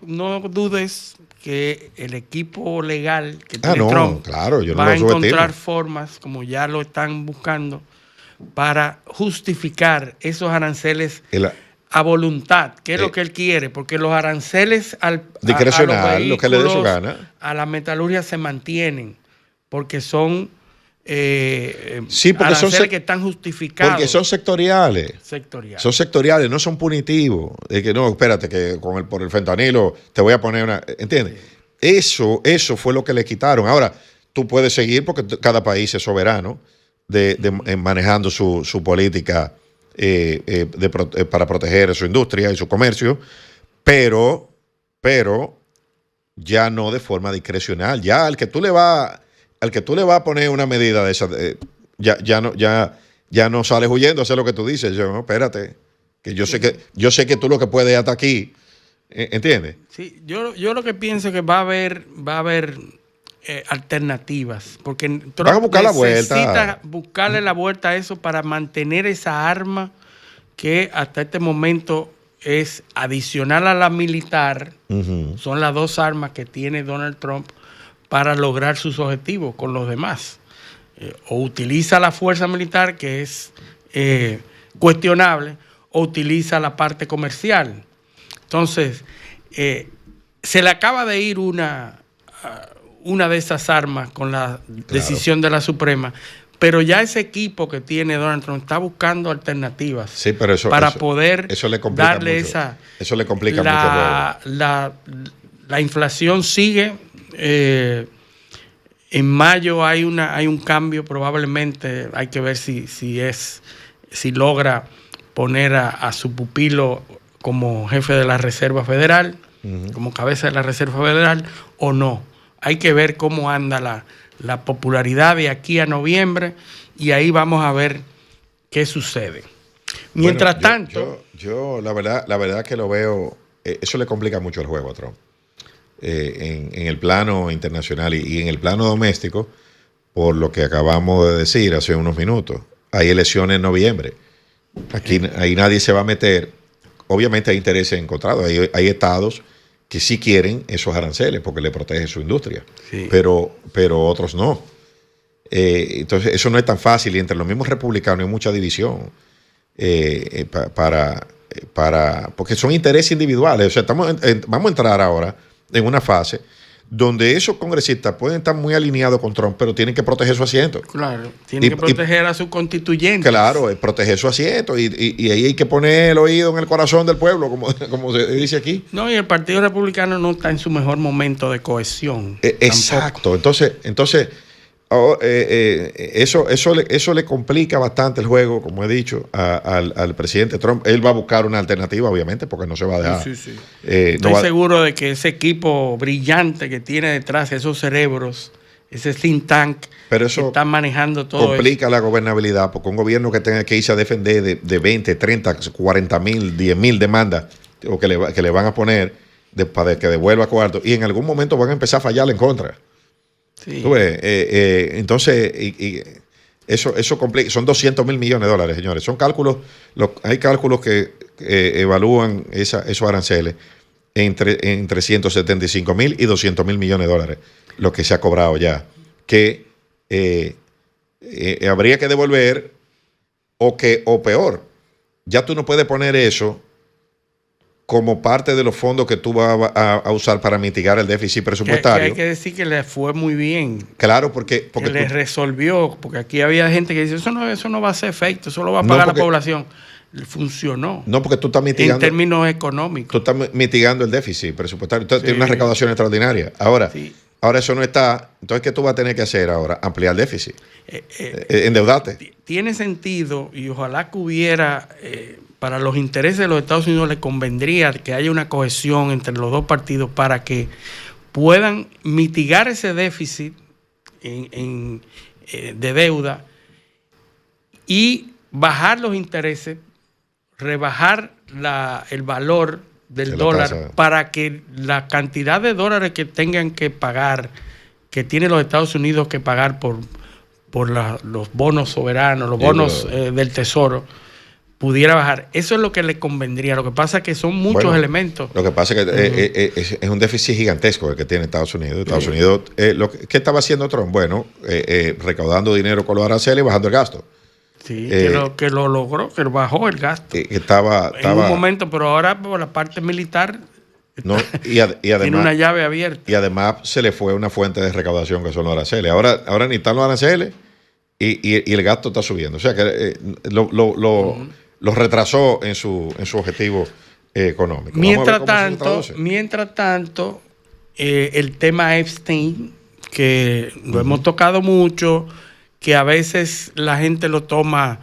dudes que el equipo legal que tiene Trump va a encontrar formas, como ya lo están buscando, para justificar esos aranceles a voluntad, que es lo que él quiere, porque los aranceles discrecional, lo que le dé su gana, a la metalurgia se mantienen, porque son aranceles que están justificados. Porque son sectoriales. Son sectoriales, no son punitivos. De que no, espérate, que por el fentanilo te voy a poner una. ¿Entiendes? Sí. eso fue lo que le quitaron. Ahora, tú puedes seguir porque cada país es soberano manejando su política para proteger su industria y su comercio, pero ya no de forma discrecional. Ya al que tú le vas a poner una medida de esa, ya no sales huyendo a hacer lo que tú dices. Yo, no, espérate, que yo sé que tú lo que puedes hasta aquí, ¿entiendes? Sí, yo lo que pienso es que va a haber alternativas, porque Trump van a buscar la necesita vuelta. buscarle la vuelta a eso para mantener esa arma que hasta este momento es adicional a la militar. Son las dos armas que tiene Donald Trump para lograr sus objetivos con los demás. O utiliza la fuerza militar, que es cuestionable, o utiliza la parte comercial. Entonces, se le acaba de ir una de esas armas con la decisión de la Suprema, pero ya ese equipo que tiene Donald Trump está buscando alternativas, sí, pero para poder eso le complica darle mucho. esa... Eso le complica mucho. La inflación sigue. En mayo hay un cambio, probablemente hay que ver si logra poner a su pupilo como jefe de la Reserva Federal, como cabeza de la Reserva Federal, o no. Hay que ver cómo anda la popularidad de aquí a noviembre, y ahí vamos a ver qué sucede. Mientras tanto... Yo la verdad que lo veo, eso le complica mucho el juego a Trump. En el plano internacional y en el plano doméstico, por lo que acabamos de decir hace unos minutos. Hay elecciones en noviembre. Ahí nadie se va a meter. Obviamente hay intereses encontrados. Hay estados que sí quieren esos aranceles porque le protege su industria, sí, pero otros no. Entonces eso no es tan fácil, y entre los mismos republicanos hay mucha división porque son intereses individuales. O sea, vamos a entrar ahora en una fase donde esos congresistas pueden estar muy alineados con Trump, pero tienen que proteger su asiento. Claro, tienen que proteger a sus constituyentes. Claro, proteger su asiento, y ahí hay que poner el oído en el corazón del pueblo, como se dice aquí. No, y el Partido Republicano no está en su mejor momento de cohesión. Exacto. Entonces eso le complica bastante el juego, como he dicho, al presidente Trump. Él va a buscar una alternativa, obviamente, porque no se va a dejar. Sí. Estoy seguro de que ese equipo brillante que tiene detrás, esos cerebros, ese think tank, pero eso que están manejando todo complica la gobernabilidad, porque un gobierno que tenga que irse a defender de 20, 30, 40 mil, 10 mil demandas o que le van a poner para que devuelva cuarto, y en algún momento van a empezar a fallarle en contra. Sí. Entonces, eso complica. Son 200 mil millones de dólares, señores. Son cálculos, hay cálculos que evalúan esos aranceles entre 175 mil y 200 mil millones de dólares, lo que se ha cobrado ya, que habría que devolver, o peor, ya tú no puedes poner eso como parte de los fondos que tú vas a usar para mitigar el déficit presupuestario. Que hay que decir que le fue muy bien. Claro, porque le resolvió, porque aquí había gente que dice, eso no va a hacer efecto, eso lo va a pagar la población. Funcionó. No, porque tú estás mitigando. En términos económicos. Tú estás mitigando el déficit presupuestario. Entonces tienes una recaudación extraordinaria. Ahora eso no está. Entonces, ¿qué tú vas a tener que hacer ahora? Ampliar el déficit. Endeudarte. Tiene sentido, y ojalá que hubiera... para los intereses de los Estados Unidos le convendría que haya una cohesión entre los dos partidos para que puedan mitigar ese déficit de deuda y bajar los intereses, rebajar el valor del dólar, para que la cantidad de dólares que tengan que pagar, que tiene los Estados Unidos que pagar por los bonos soberanos, los bonos del Tesoro, pudiera bajar. Eso es lo que le convendría. Lo que pasa es que son muchos elementos. Lo que pasa es que es un déficit gigantesco el que tiene Estados Unidos. Estados Unidos, ¿qué estaba haciendo Trump? Bueno, recaudando dinero con los aranceles y bajando el gasto. Sí, que lo logró, que bajó el gasto. Estaba en un momento, pero ahora por la parte militar y además, tiene una llave abierta. Y además se le fue una fuente de recaudación que son los aranceles. Ahora ni están los aranceles y el gasto está subiendo. O sea que lo retrasó en su objetivo económico. Mientras tanto, el tema Epstein, que lo hemos tocado mucho, que a veces la gente lo toma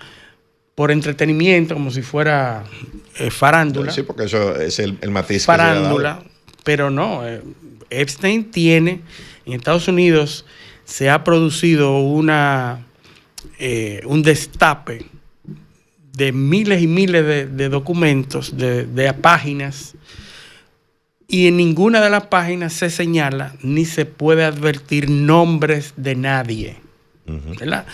por entretenimiento, como si fuera farándula. Sí, porque eso es el matiz farándula, pero no. Epstein tiene, en Estados Unidos se ha producido un destape de miles y miles de documentos, de páginas, y en ninguna de las páginas se señala ni se puede advertir nombres de nadie. ¿Verdad?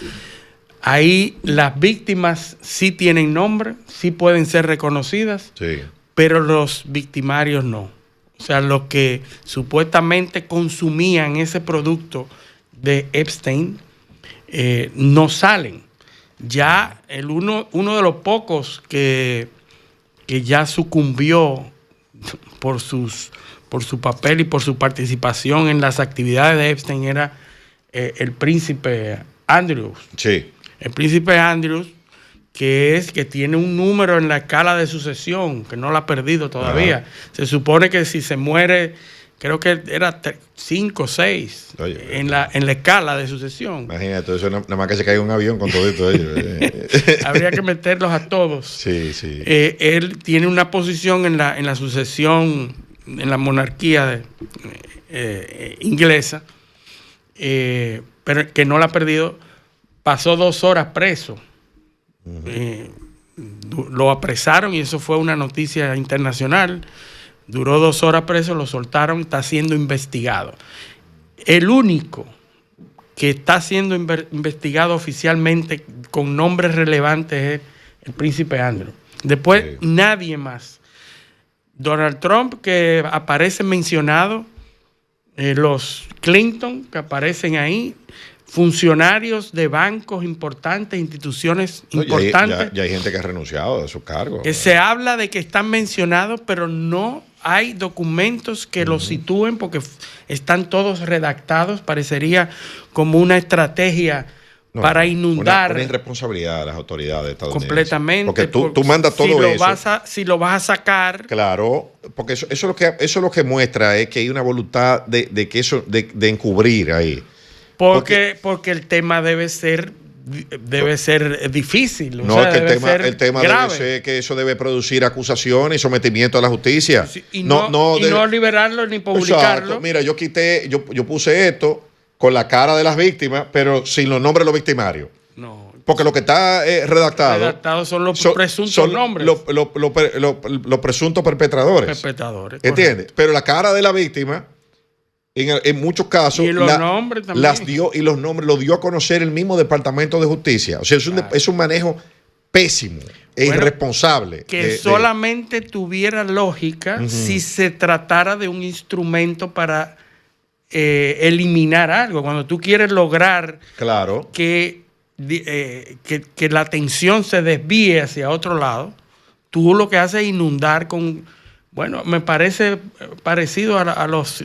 Ahí las víctimas sí tienen nombre, sí pueden ser reconocidas, sí, pero los victimarios no. O sea, los que supuestamente consumían ese producto de Epstein no salen. Ya uno de los pocos que ya sucumbió por su papel y por su participación en las actividades de Epstein era el príncipe Andrews. Sí. El príncipe Andrews, que tiene un número en la escala de sucesión, que no lo ha perdido todavía. Ajá. Se supone que si se muere, creo que era 5 o 6 en la escala de sucesión. Imagínate, eso nada más que se caiga un avión con todo esto. Habría que meterlos a todos. Sí, sí. Él tiene una posición en la sucesión, en la monarquía inglesa, pero que no la ha perdido. Pasó 2 horas preso. Lo apresaron y eso fue una noticia internacional. Duró 2 horas preso, lo soltaron, está siendo investigado. El único que está siendo investigado oficialmente con nombres relevantes es el príncipe Andrew. Después, sí, nadie más. Donald Trump, que aparece mencionado, los Clinton, que aparecen ahí, funcionarios de bancos importantes, instituciones importantes. Ya hay gente que ha renunciado de sus cargos. Se habla de que están mencionados, pero no hay documentos que los sitúen porque están todos redactados. Parecería como una estrategia para inundar. Una irresponsabilidad de las autoridades estadounidenses. Completamente. Porque tú mandas todo eso. Si lo vas a sacar. Claro, porque eso es lo que muestra es que hay una voluntad de encubrir ahí. Porque el tema debe ser difícil. No, es que el tema debe ser que eso debe producir acusaciones y sometimiento a la justicia. Sí, no liberarlo ni publicarlo. Exacto. Mira, yo puse esto con la cara de las víctimas, pero sin los nombres de los victimarios. No. Porque lo que está redactado son los presuntos nombres. Los presuntos perpetradores. ¿Entiendes? Pero la cara de la víctima, en muchos casos, y los nombres también. Los nombres los dio a conocer el mismo Departamento de Justicia. O sea, es un manejo pésimo e irresponsable. Que solamente tuviera lógica si se tratara de un instrumento para eliminar algo. Cuando tú quieres lograr que la atención se desvíe hacia otro lado, tú lo que haces es inundar con... Bueno, me parece parecido a los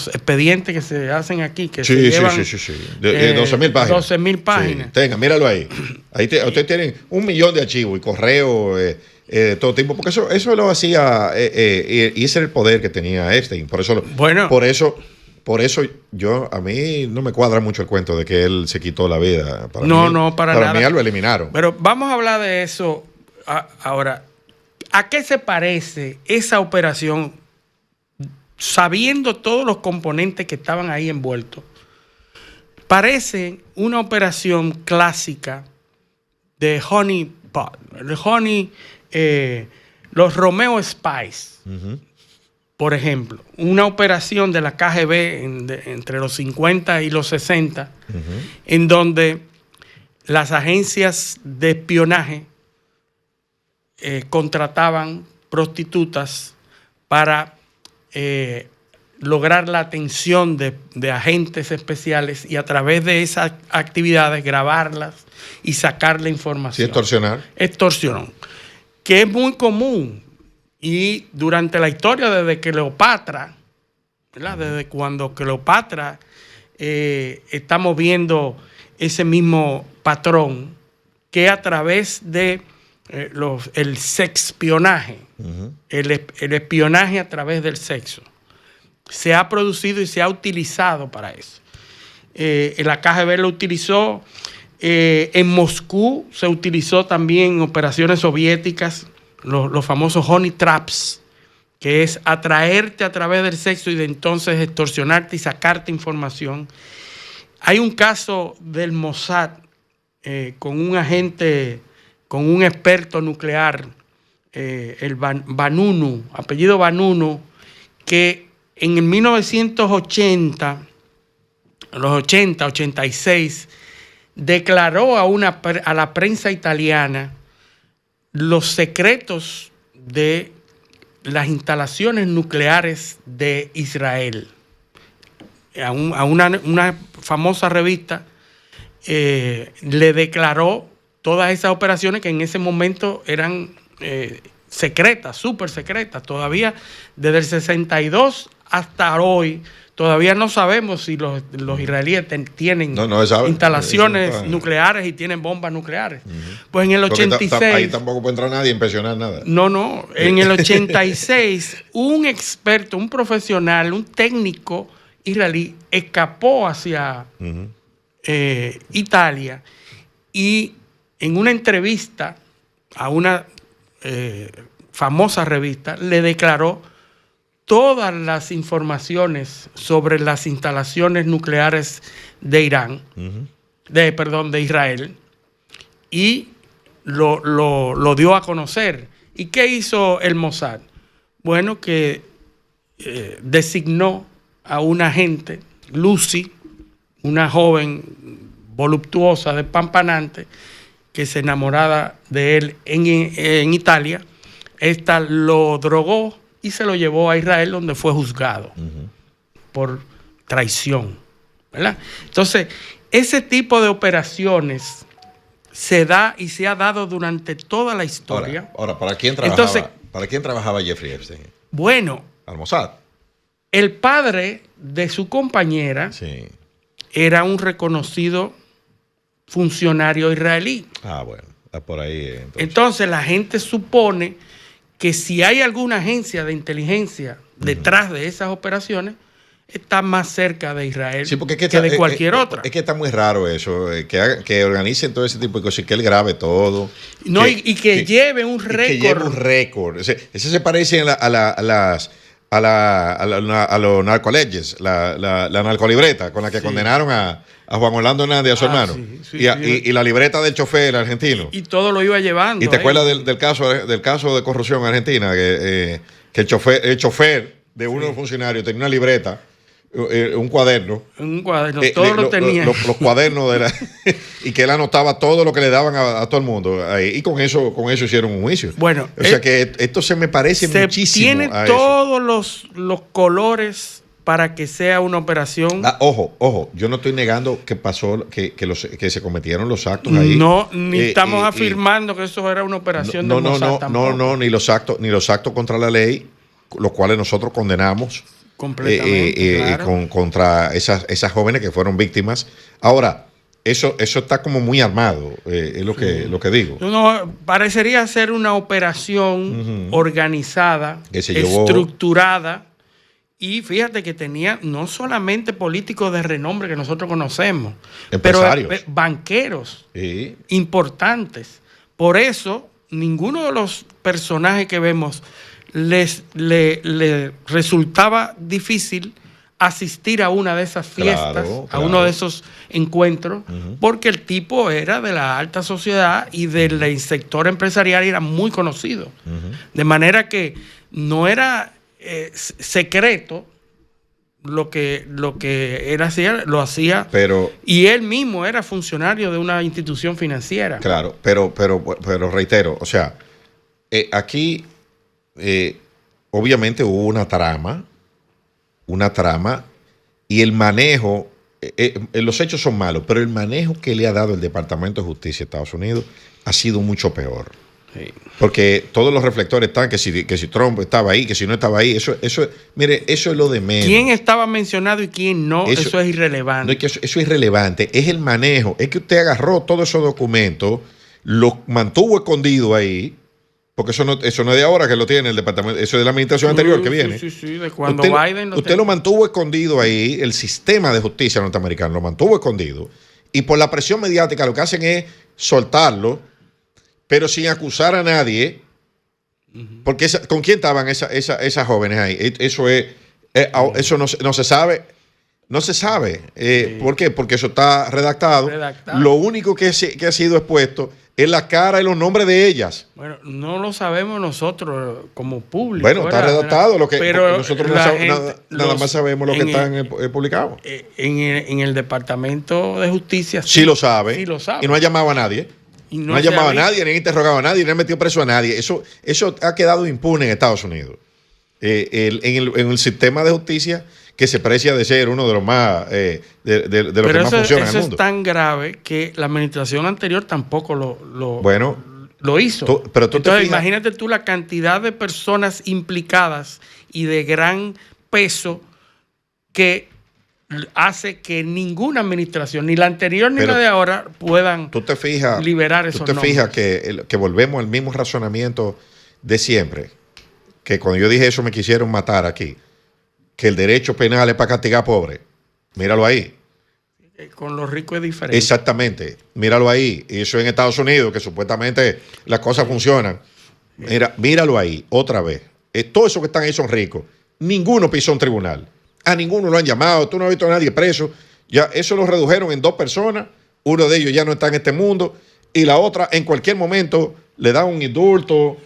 expedientes que se hacen aquí, que se llevan 12.000 páginas. 12.000 páginas. Sí. Tenga, míralo ahí. Ustedes tienen 1 millón de archivos y correo, todo tipo, porque eso lo hacía, y ese era el poder que tenía Epstein. Por eso a mí no me cuadra mucho el cuento de que él se quitó la vida. Para nada. Para mí lo eliminaron. Pero vamos a hablar de eso ahora. ¿A qué se parece esa operación, sabiendo todos los componentes que estaban ahí envueltos? Parece una operación clásica de Honey Pot, los Romeo Spies, por ejemplo. Una operación de la KGB entre los 50 y los 60, en donde las agencias de espionaje contrataban prostitutas para lograr la atención de agentes especiales y a través de esas actividades grabarlas y sacar la información. Sí, extorsionar. Extorsión, que es muy común. Y durante la historia desde Cleopatra, ¿verdad? Desde cuando Cleopatra, estamos viendo ese mismo patrón que a través de el sexpionaje, el espionaje a través del sexo. se ha producido y se ha utilizado para eso. La KGB lo utilizó. En Moscú se utilizó también en operaciones soviéticas, los famosos honey traps, que es atraerte a través del sexo y de entonces extorsionarte y sacarte información. Hay un caso del Mossad con un agente, con un experto nuclear, el Vanunu, apellido Vanunu, que en el 1980, los 80, 86, declaró a la prensa italiana los secretos de las instalaciones nucleares de Israel. A una famosa revista le declaró todas esas operaciones que en ese momento eran secretas, súper secretas. Todavía desde el 62 hasta hoy, todavía no sabemos si los israelíes tienen instalaciones nucleares y tienen bombas nucleares. Pues en el 86... Ahí tampoco puede entrar nadie a impresionar nada. No. En el 86, un experto, un profesional, un técnico israelí escapó hacia Italia y en una entrevista a una famosa revista le declaró todas las informaciones sobre las instalaciones nucleares de Irán, de Israel, y lo dio a conocer. ¿Y qué hizo el Mossad? Bueno, que designó a una agente, Lucy, una joven voluptuosa, despampanante, que se enamoraba de él en Italia. Esta lo drogó y se lo llevó a Israel, donde fue juzgado por traición, ¿verdad? Entonces, ese tipo de operaciones se da y se ha dado durante toda la historia. Ahora ¿para quién trabajaba? Entonces, ¿para quién trabajaba Jeffrey Epstein? Bueno, al Mossad. El padre de su compañera era un reconocido funcionario israelí. Ah, bueno, está por ahí. Entonces la gente supone que si hay alguna agencia de inteligencia detrás de esas operaciones, está más cerca de Israel que de cualquier otra. Es que está muy raro eso, que organicen todo ese tipo de cosas y que él grabe todo. No, y que lleve un récord. Que lleve un récord. Ese se parece a los narcoleyes, la narcolibreta con la que condenaron a Juan Orlando Hernández y a su hermano. Y la libreta del chofer argentino. Y todo lo iba llevando. ¿Y te acuerdas del caso de corrupción en Argentina? Que el chofer de uno de los funcionarios tenía una libreta, un cuaderno. Todo lo tenía. Los cuadernos y que él anotaba todo lo que le daban a todo el mundo. Y con eso hicieron un juicio. Bueno, o sea que esto se me parece muchísimo. Tiene todos los colores para que sea una operación. Ojo, yo no estoy negando que pasó, que se cometieron los actos ahí. No, ni estamos afirmando que eso era una operación de Mossad tampoco. No, ni los actos contra la ley, los cuales nosotros condenamos. Completamente, claro. Contra esas jóvenes que fueron víctimas. Ahora, eso está como muy armado, es lo que digo. No, parecería ser una operación organizada, estructurada, y fíjate que tenía no solamente políticos de renombre que nosotros conocemos, empresarios, pero banqueros importantes. Por eso, ninguno de los personajes que vemos le resultaba difícil asistir a una de esas fiestas, a uno de esos encuentros, porque el tipo era de la alta sociedad y del sector empresarial era muy conocido. De manera que no era secreto lo que él hacía, lo hacía, y él mismo era funcionario de una institución financiera. Claro, pero reitero, o sea, aquí obviamente hubo una trama y el manejo, los hechos son malos, pero el manejo que le ha dado el Departamento de Justicia de Estados Unidos ha sido mucho peor. Sí. Porque todos los reflectores están que si Trump estaba ahí, que si no estaba ahí, mire, eso es lo de menos. ¿Quién estaba mencionado y quién no? Eso es irrelevante. No es que eso es irrelevante, es el manejo, es que usted agarró todos esos documentos, los mantuvo escondidos ahí, Porque eso no es de ahora que lo tiene el departamento, eso es de la administración anterior que viene. Sí, de cuando usted, Biden usted lo mantuvo escondido ahí, el sistema de justicia norteamericano lo mantuvo escondido, y por la presión mediática lo que hacen es soltarlo, pero sin acusar a nadie, porque ¿con quién estaban esas jóvenes ahí? Eso no se sabe. No se sabe. ¿Por qué? Porque eso está redactado. Lo único que ha sido expuesto es la cara y los nombres de ellas. Bueno, no lo sabemos nosotros como público. Bueno, está redactado. Pero nosotros nada más sabemos lo que están publicados. En el Departamento de Justicia sí lo sabe. Sí lo sabe. Y no ha llamado a nadie. No ha llamado a nadie, ni ha interrogado a nadie, ni ha metido preso a nadie. Eso ha quedado impune en Estados Unidos. En el sistema de justicia que se precia de ser uno de los más de los que más funcionan en el mundo. Eso es tan grave que la administración anterior tampoco lo hizo. Pero tú entonces, imagínate tú la cantidad de personas implicadas y de gran peso que hace que ninguna administración, ni la anterior ni la de ahora, puedan liberar esos nombres. Tú te fijas que volvemos al mismo razonamiento de siempre, que cuando yo dije eso me quisieron matar aquí, que el derecho penal es para castigar pobres. Míralo ahí. Con los ricos es diferente. Exactamente. Míralo ahí. Y eso en Estados Unidos, que supuestamente las cosas funcionan. Míralo ahí, otra vez. Todos esos que están ahí son ricos. Ninguno pisó un tribunal. A ninguno lo han llamado. Tú no has visto a nadie preso. Ya eso lo redujeron en 2 personas. Uno de ellos ya no está en este mundo. Y la otra, en cualquier momento, le da un indulto.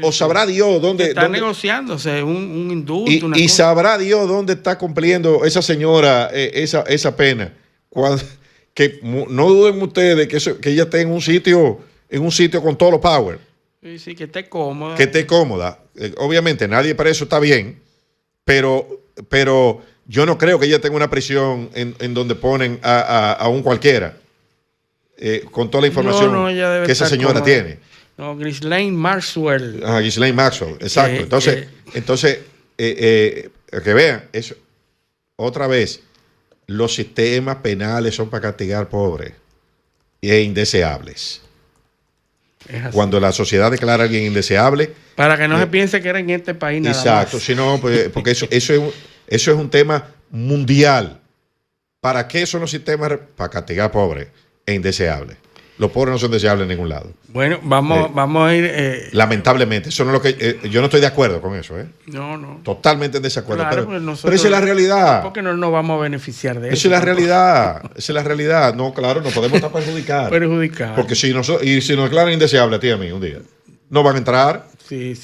O sabrá Dios dónde. Está negociándose un indulto. Y sabrá Dios dónde está cumpliendo esa señora esa pena. Que no duden ustedes que ella esté en un sitio con todos los power. Sí, que esté cómoda. Que esté cómoda. Obviamente, nadie para eso está bien. Pero yo no creo que ella tenga una prisión en donde ponen a un cualquiera. Con toda la información que esa señora tiene. No, Ghislaine Maxwell. Ghislaine Maxwell, exacto. Entonces, que vean, eso, otra vez, los sistemas penales son para castigar pobres e indeseables. Cuando la sociedad declara a alguien indeseable. Para que no se piense que era en este país nada más. Exacto, sino porque eso es un tema mundial. ¿Para qué son los sistemas? Para castigar pobres e indeseables. Los pobres no son deseables en ningún lado. Bueno, vamos a ir... lamentablemente, eso no es lo que yo no estoy de acuerdo con eso. No. Totalmente en desacuerdo. Claro, pero esa es la realidad. Porque no nos vamos a beneficiar de eso. Esa es la realidad. Esa es la realidad. No, claro, no podemos estar perjudicar. Porque si nos declaran indeseable a ti y a mí un día, no van a entrar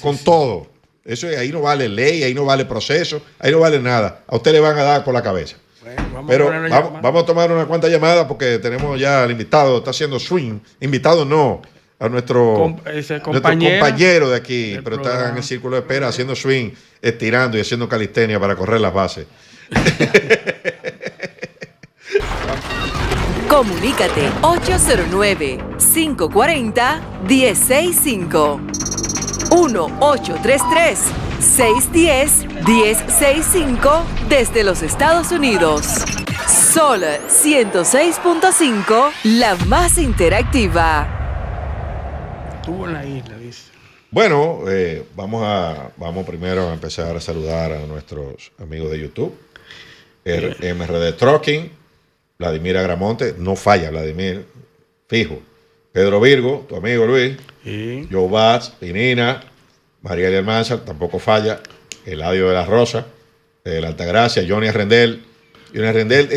con todo. Eso ahí no vale ley, ahí no vale proceso, ahí no vale nada. A usted le van a dar por la cabeza. Bueno, vamos a tomar una cuanta llamada porque tenemos ya al invitado, está haciendo swing. Invitado no, a nuestro compañero de aquí, pero está en el círculo de espera haciendo swing, estirando y haciendo calistenia para correr las bases. Comunícate 809-540-1065 1-833-610-1065 desde los Estados Unidos. Sol 106.5, la más interactiva. Estuvo en la isla, dice. Bueno, vamos primero a empezar a saludar a nuestros amigos de YouTube. MRD Trucking, Vladimir Agramonte, no falla Vladimir, fijo. Pedro Virgo, tu amigo Luis, Joe Batts, Pinina, María Elia Almanzar, tampoco falla. Eladio de la Rosa, la Altagracia, Johnny Arrendel. Johnny Arrendel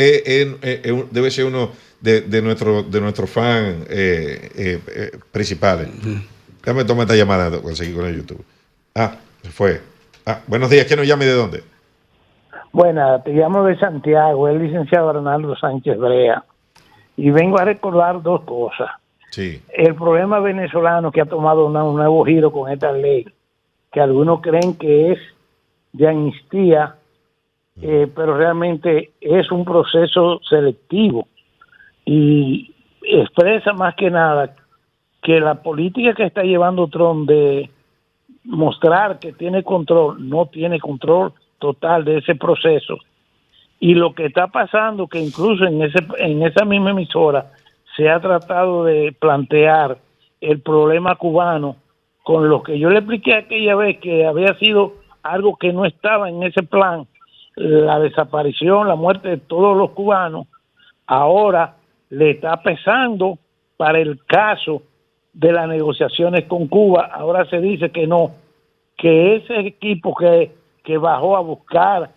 debe ser uno de nuestros fans principales. Déjame tomar esta llamada para seguir con el YouTube. Se fue. Buenos días, ¿quién nos llama y de dónde? Buenas, te llamo de Santiago, el licenciado Arnaldo Sánchez Brea. Y vengo a recordar 2 cosas. Sí. El problema venezolano que ha tomado un nuevo giro con esta ley, que algunos creen que es de amnistía, pero realmente es un proceso selectivo y expresa más que nada que la política que está llevando Trump de mostrar que tiene control, no tiene control total de ese proceso. Y lo que está pasando, que incluso en esa misma emisora se ha tratado de plantear el problema cubano con lo que yo le expliqué aquella vez, que había sido algo que no estaba en ese plan, la desaparición, la muerte de todos los cubanos, ahora le está pesando para el caso de las negociaciones con Cuba. Ahora se dice que no, que ese equipo que bajó a buscar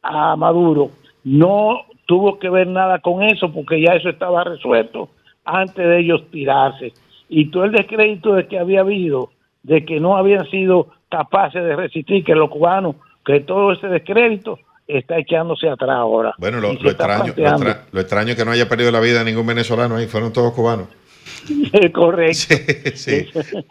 a Maduro no tuvo que ver nada con eso, porque ya eso estaba resuelto antes de ellos tirarse. Y todo el descrédito de que había habido, de que no habían sido capaces de resistir, que los cubanos, que todo ese descrédito está echándose atrás ahora. Bueno, lo extraño es que no haya perdido la vida ningún venezolano ahí, fueron todos cubanos. Correcto. Sí.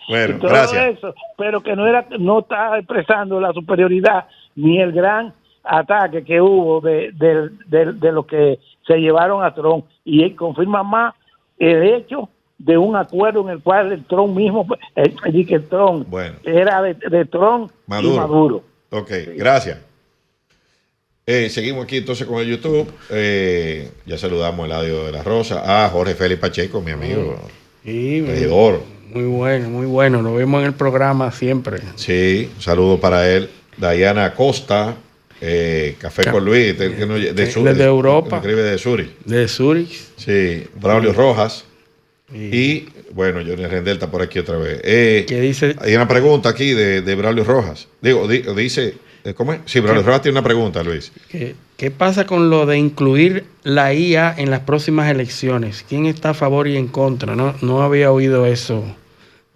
Bueno, todo gracias. eso, pero que no está expresando la superioridad ni el gran ataque que hubo de lo que se llevaron a Trump, y confirma más el hecho de un acuerdo en el cual el Trump mismo, el Trump era de Trump y Maduro. Ok, gracias. Seguimos aquí entonces con el YouTube. Ya saludamos el audio de la Rosa. Jorge Félix Pacheco, mi amigo. Regidor. Muy bueno. Lo vemos en el programa siempre. Sí, un saludo para él. Diana Costa, Café con Luis, de Europa. Escribe de Zurich. De Zurich. Sí, Braulio Rojas. Y bueno, Johnny Rendel está por aquí otra vez. ¿Qué dice? Hay una pregunta aquí de Braulio Rojas. Dice, ¿cómo es? Sí, Braulio Rojas tiene una pregunta, Luis. ¿Qué pasa con lo de incluir la IA en las próximas elecciones? ¿Quién está a favor y en contra? No había oído eso.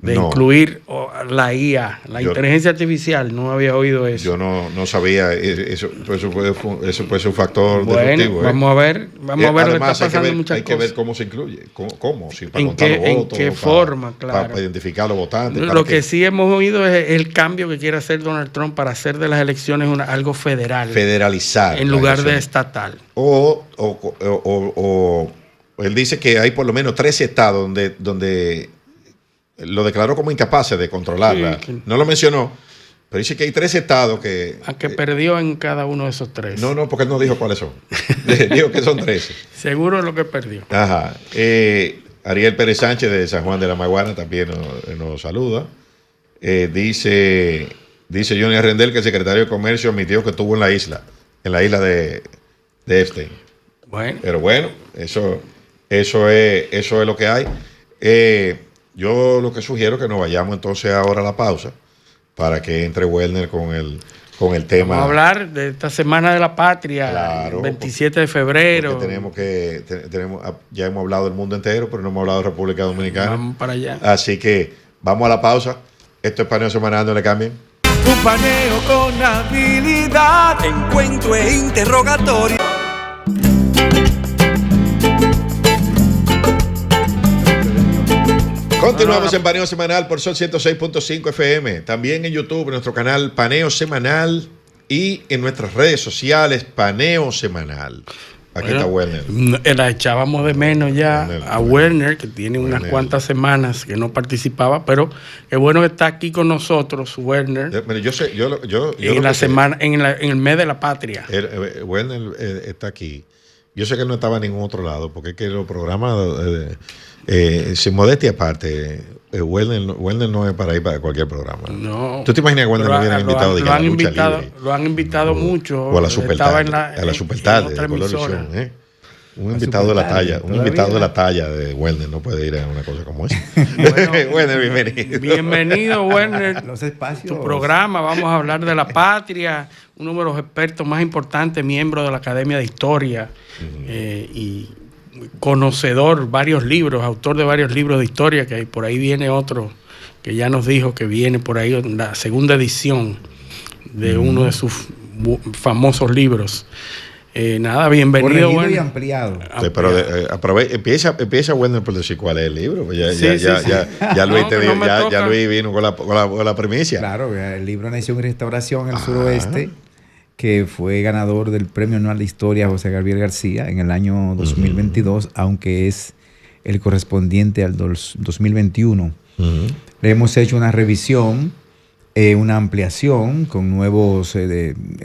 De incluir la IA, inteligencia artificial, no había oído eso. Yo no sabía, eso puede ser un factor disruptivo. Vamos a ver lo que está pasando muchas cosas. Hay que ver cómo se incluye, cómo si para contar los votos, en qué forma, claro. Para identificar a los votantes. Lo que sí hemos oído es el cambio que quiere hacer Donald Trump para hacer de las elecciones algo federal. Federalizar. En lugar de estatal. O él dice que hay por lo menos 13 estados donde lo declaró como incapaces de controlarla. Sí. No lo mencionó, pero dice que hay 3 estados que... Aunque perdió en cada uno de esos 3. No, porque él no dijo cuáles son. Dijo que son 13. Seguro lo que perdió. Ajá. Ariel Pérez Sánchez de San Juan de la Maguana también nos saluda. Dice Johnny Rendel que el secretario de Comercio admitió que estuvo en la isla de Epstein. Bueno. Pero bueno, eso es lo que hay. Yo lo que sugiero es que nos vayamos entonces ahora a la pausa para que entre Werner con el tema. Vamos a hablar de esta Semana de la Patria, claro, el 27 de febrero. Ya hemos hablado del mundo entero, pero no hemos hablado de República Dominicana. Vamos para allá. Así que vamos a la pausa. Esto es Paneo Semanal, no le cambien. Un paneo con habilidad, encuentro e interrogatorio. Continuamos en Paneo Semanal por Sol 106.5 FM. También en YouTube, en nuestro canal Paneo Semanal, y en nuestras redes sociales Paneo Semanal. Aquí está Werner. La echábamos de menos ya a Werner, que tiene unas cuantas semanas que no participaba, pero es bueno que está aquí con nosotros, Werner. En la semana, en el mes de la patria. Werner está aquí. Yo sé que él no estaba en ningún otro lado, porque es que los programas, sin modestia aparte, Werner no es para ir para cualquier programa. No. ¿Tú te imaginas que Werner lo hubieran invitado de la lucha libre? Lo han invitado mucho. O a la super tarde de Colorvisión, Un invitado de la talla de Werner no puede ir a una cosa como esa. Bueno, Werner, bienvenido. Bienvenido, Werner. Los espacios. Tu programa, vamos a hablar de la patria, uno de los expertos más importantes, miembro de la Academia de Historia, y conocedor, varios libros, autor de varios libros de historia, que por ahí viene otro que ya nos dijo que viene por ahí, la segunda edición de uno de sus famosos libros. Bienvenido. Corregido y ampliado. Sí, pero empieza Werner por decir cuál es el libro. Ya Luis vino con la primicia. Claro, el libro Nación y Restauración en el Suroeste, que fue ganador del Premio Anual de Historia José Gabriel García en el año 2022, aunque es el correspondiente al 2021. Le hemos hecho una revisión, una ampliación con nuevos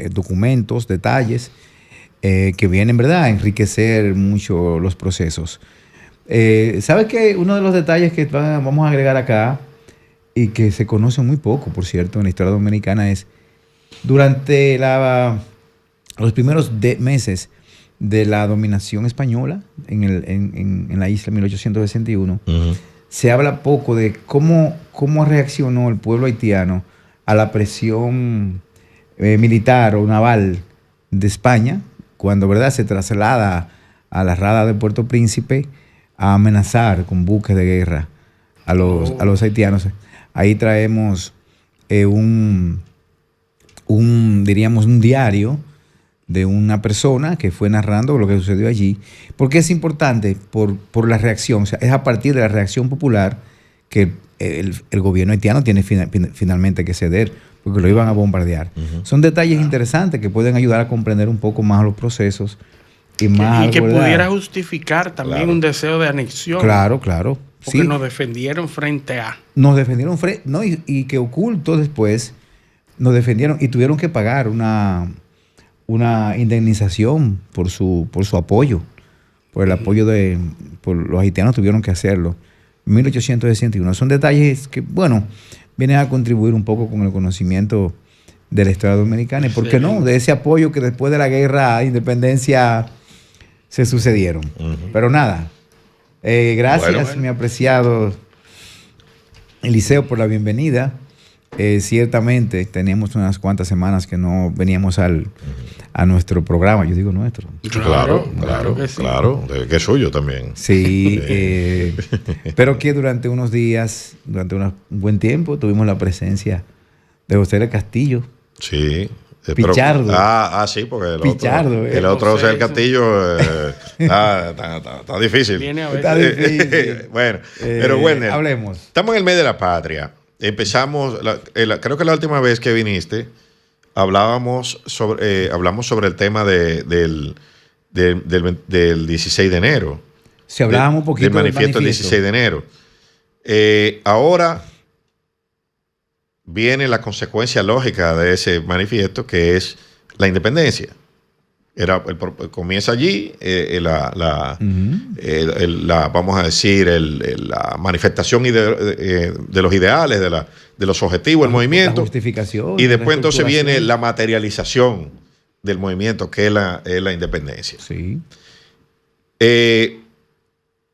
documentos, detalles, que vienen, ¿verdad?, a enriquecer mucho los procesos. ¿Sabes qué? Uno de los detalles que vamos a agregar acá y que se conoce muy poco, por cierto, en la historia dominicana, es durante los primeros meses de la dominación española en la isla en 1861, se habla poco de cómo reaccionó el pueblo haitiano a la presión militar o naval de España, cuando, ¿verdad?, se traslada a la rada de Puerto Príncipe a amenazar con buques de guerra a los haitianos. Ahí traemos diríamos, un diario de una persona que fue narrando lo que sucedió allí. ¿Por qué es importante? Por la reacción. O sea, es a partir de la reacción popular que el gobierno haitiano tiene finalmente que ceder, porque lo iban a bombardear. Son detalles interesantes que pueden ayudar a comprender un poco más los procesos y que pudiera justificar también un deseo de anexión. Claro. Porque sí, nos defendieron frente a... no, y que ocultos después nos defendieron y tuvieron que pagar una indemnización por su apoyo, por el apoyo por los haitianos tuvieron que hacerlo. 1861. Son detalles que, bueno, vienen a contribuir un poco con el conocimiento de la historia dominicana y, ¿por qué no?, de ese apoyo que después de la guerra de independencia se sucedieron. Pero nada, gracias, mi apreciado Eliseo, por la bienvenida. Ciertamente teníamos unas cuantas semanas que no veníamos a nuestro programa. Yo digo nuestro. Claro, que sí. claro, que es suyo también. Sí, pero que durante unos días, durante un buen tiempo, tuvimos la presencia de José del Castillo. Sí. Pichardo. Sí, porque Pichardo, el otro José del Castillo está difícil. Está difícil. Bueno, pero bueno, hablemos. Estamos en el mes de la patria. Empezamos, creo que la última vez que viniste hablamos sobre el tema del 16 de enero. Si hablábamos un poquito del manifiesto del 16 de enero. Ahora viene la consecuencia lógica de ese manifiesto, que es la independencia. Comienza allí vamos a decir, la manifestación de los ideales, de los objetivos del movimiento. La justificación. Y después entonces viene la materialización del movimiento, que es la independencia. Sí.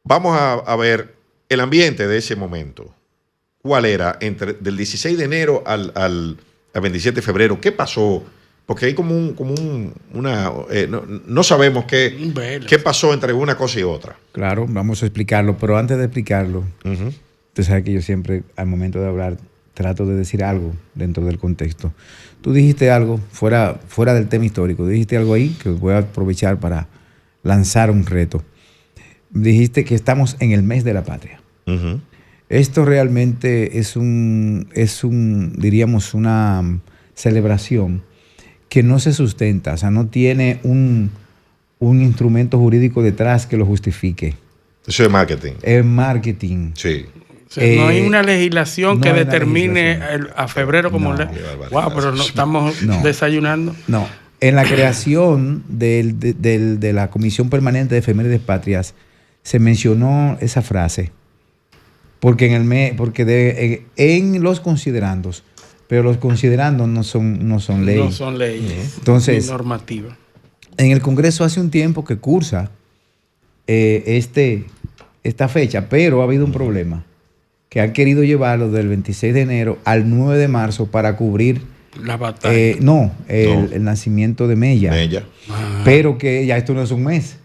Vamos a ver el ambiente de ese momento. ¿Cuál era del 16 de enero al 27 de febrero? ¿Qué pasó? Porque hay no sabemos qué pasó entre una cosa y otra. Claro, vamos a explicarlo, pero antes de explicarlo, usted sabe que yo siempre, al momento de hablar, trato de decir algo dentro del contexto. Tú dijiste algo fuera del tema histórico, dijiste algo ahí que voy a aprovechar para lanzar un reto. Dijiste que estamos en el mes de la patria. Esto realmente es diríamos, una celebración que no se sustenta, o sea, no tiene un instrumento jurídico detrás que lo justifique. Eso es marketing. Es marketing. Sí. O sea, no hay una legislación que determine a febrero como wow, pero no estamos desayunando. No. En la creación de la Comisión Permanente de Efemérides Patrias se mencionó esa frase. Porque en los considerandos, pero los considerandos no son leyes. No son leyes. Entonces, ni normativa. En el Congreso hace un tiempo que cursa esta fecha, pero ha habido un problema, que han querido llevarlo del 26 de enero al 9 de marzo para cubrir la batalla. El nacimiento de Mella. Pero que ya esto no es un mes.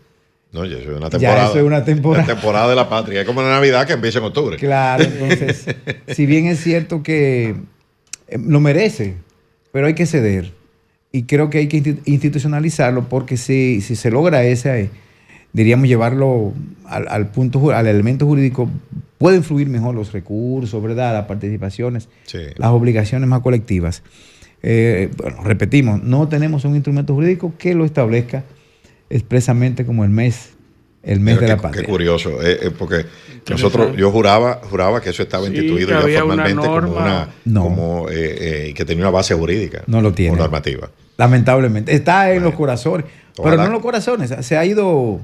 No, ya eso es una temporada. Ya eso es una temporada. La temporada de la patria. Es como la Navidad, que empieza en octubre. Claro, entonces, si bien es cierto que lo merece, pero hay que ceder. Y creo que hay que institucionalizarlo, porque si se logra diríamos, llevarlo al elemento jurídico, pueden fluir mejor los recursos, ¿verdad? Las participaciones, las obligaciones más colectivas. Bueno, repetimos, no tenemos un instrumento jurídico que lo establezca expresamente como el mes de la patria. Qué curioso, porque yo juraba que eso estaba instituido ya formalmente como que tenía una base jurídica. No lo tiene. O normativa. Lamentablemente. Está en los corazones. Pero no en los corazones. Se ha ido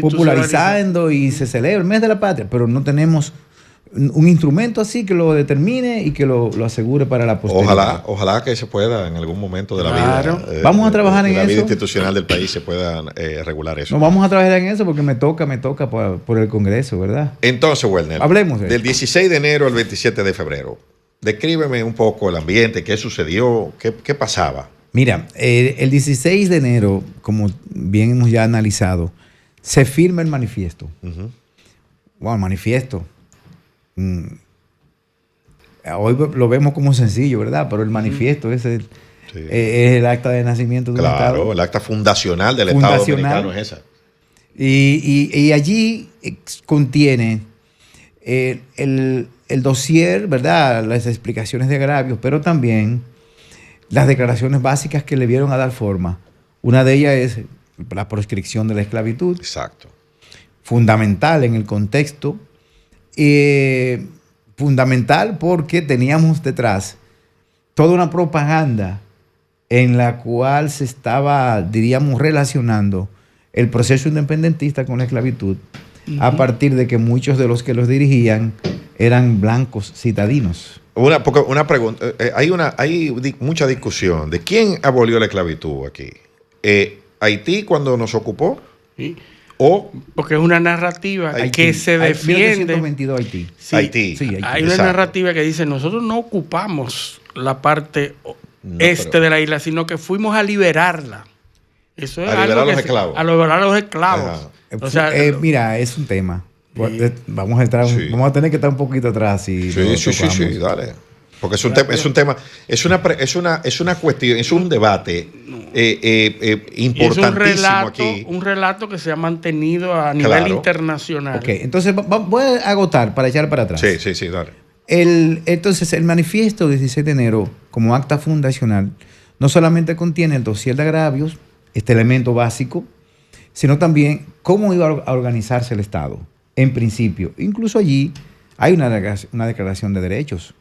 popularizando y se celebra el mes de la patria, pero no tenemos un instrumento así que lo determine y que lo asegure para la posteridad. Ojalá que se pueda en algún momento de la Claro. vida. Vamos a trabajar en la vida eso. institucional del país se pueda regular eso. No, vamos a trabajar en eso porque me toca por el Congreso, ¿verdad? Entonces, Werner, Hablemos de del eso. 16 de enero al 27 de febrero. Descríbeme un poco el ambiente, qué sucedió, qué pasaba. Mira, el 16 de enero, como bien hemos ya analizado, se firma el manifiesto. Ujú. Wow, manifiesto. Hoy lo vemos como sencillo, ¿verdad? Pero el manifiesto es el acta de nacimiento de un Claro, Estado. el acta fundacional del Estado Dominicano es esa. Y allí contiene el dossier, ¿verdad? Las explicaciones de agravios, pero también las declaraciones básicas que le vieron a dar forma. Una de ellas es la proscripción de la esclavitud, Exacto. fundamental en el contexto, fundamental porque teníamos detrás toda una propaganda en la cual se estaba, diríamos, relacionando el proceso independentista con la esclavitud, a partir de que muchos de los que los dirigían eran blancos citadinos. Una pregunta, hay mucha discusión de quién abolió la esclavitud aquí. ¿Haití cuando nos ocupó? Sí. ¿O Porque es una narrativa Haití. que se defiende. 1822 Haití. Sí, Haití? Sí, Haití. Hay una Exacto. narrativa que dice, nosotros no ocupamos la parte No, este pero- de la isla, sino que fuimos a liberarla. Eso es A liberar algo a los que esclavos. a liberar a los esclavos. Ajá. O sea, Mira, es un tema. Sí. Vamos a tener que estar un poquito atrás. Sí, dale. Porque es un tema, es una cuestión, es un debate y es importantísimo aquí. un relato que se ha mantenido a nivel Claro. internacional. Ok, entonces voy a agotar para echar para atrás. Sí, dale. Entonces, el manifiesto 16 de enero, como acta fundacional, no solamente contiene el dossier de agravios, este elemento básico, sino también cómo iba a organizarse el Estado, en principio. Incluso allí hay una declaración de derechos.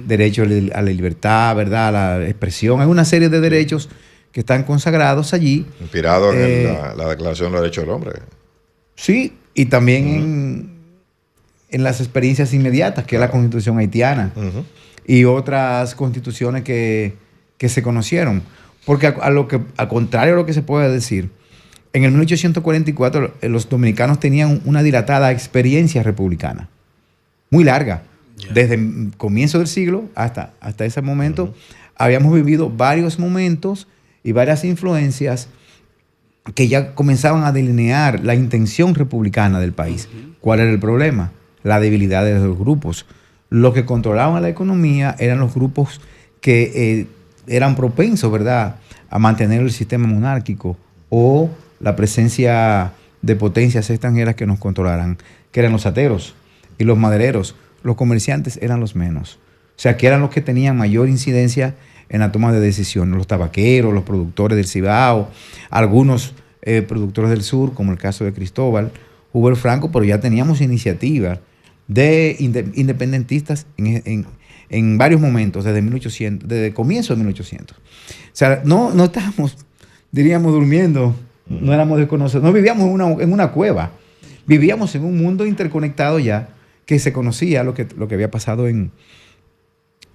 Derecho a la libertad, ¿verdad? A la expresión. Hay una serie de derechos que están consagrados allí. Inspirado en la Declaración de los Derechos del Hombre. Sí, y también en las experiencias inmediatas, que es la Constitución haitiana Ujú. y otras constituciones que se conocieron. Porque al contrario de lo que se puede decir, en el 1844 los dominicanos tenían una dilatada experiencia republicana, muy larga. Desde el comienzo del siglo hasta ese momento, habíamos vivido varios momentos y varias influencias que ya comenzaban a delinear la intención republicana del país. ¿Cuál era el problema? La debilidad de los grupos. Los que controlaban la economía eran los grupos que eran propensos, ¿verdad?, a mantener el sistema monárquico o la presencia de potencias extranjeras que nos controlaran, que eran los ateros y los madereros. Los comerciantes eran los menos. O sea, que eran los que tenían mayor incidencia en la toma de decisiones. Los tabaqueros, los productores del Cibao, algunos productores del sur, como el caso de Cristóbal, Huber Franco, pero ya teníamos iniciativas de independentistas en varios momentos, desde comienzo de 1800. O sea, no estábamos, diríamos, durmiendo, no éramos desconocidos, no vivíamos en una cueva, vivíamos en un mundo interconectado ya, que se conocía lo que había pasado en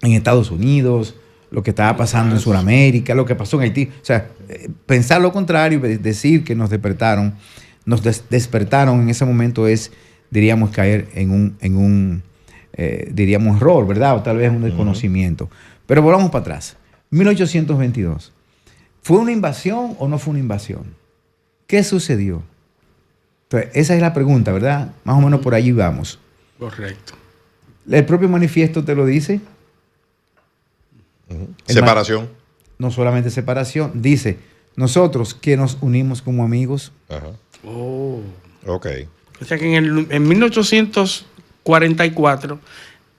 Estados Unidos, lo que estaba pasando en Sudamérica, lo que pasó en Haití. O sea, pensar lo contrario, decir que nos despertaron en ese momento es, diríamos, caer en un diríamos, error, ¿verdad? O tal vez un desconocimiento. Pero volvamos para atrás. 1822. ¿Fue una invasión o no fue una invasión? ¿Qué sucedió? Entonces, esa es la pregunta, ¿verdad? Más o menos por allí vamos. Correcto. El propio manifiesto te lo dice. Separación. No solamente separación, dice, nosotros que nos unimos como amigos. Ajá. Oh. Ok. O sea que en 1844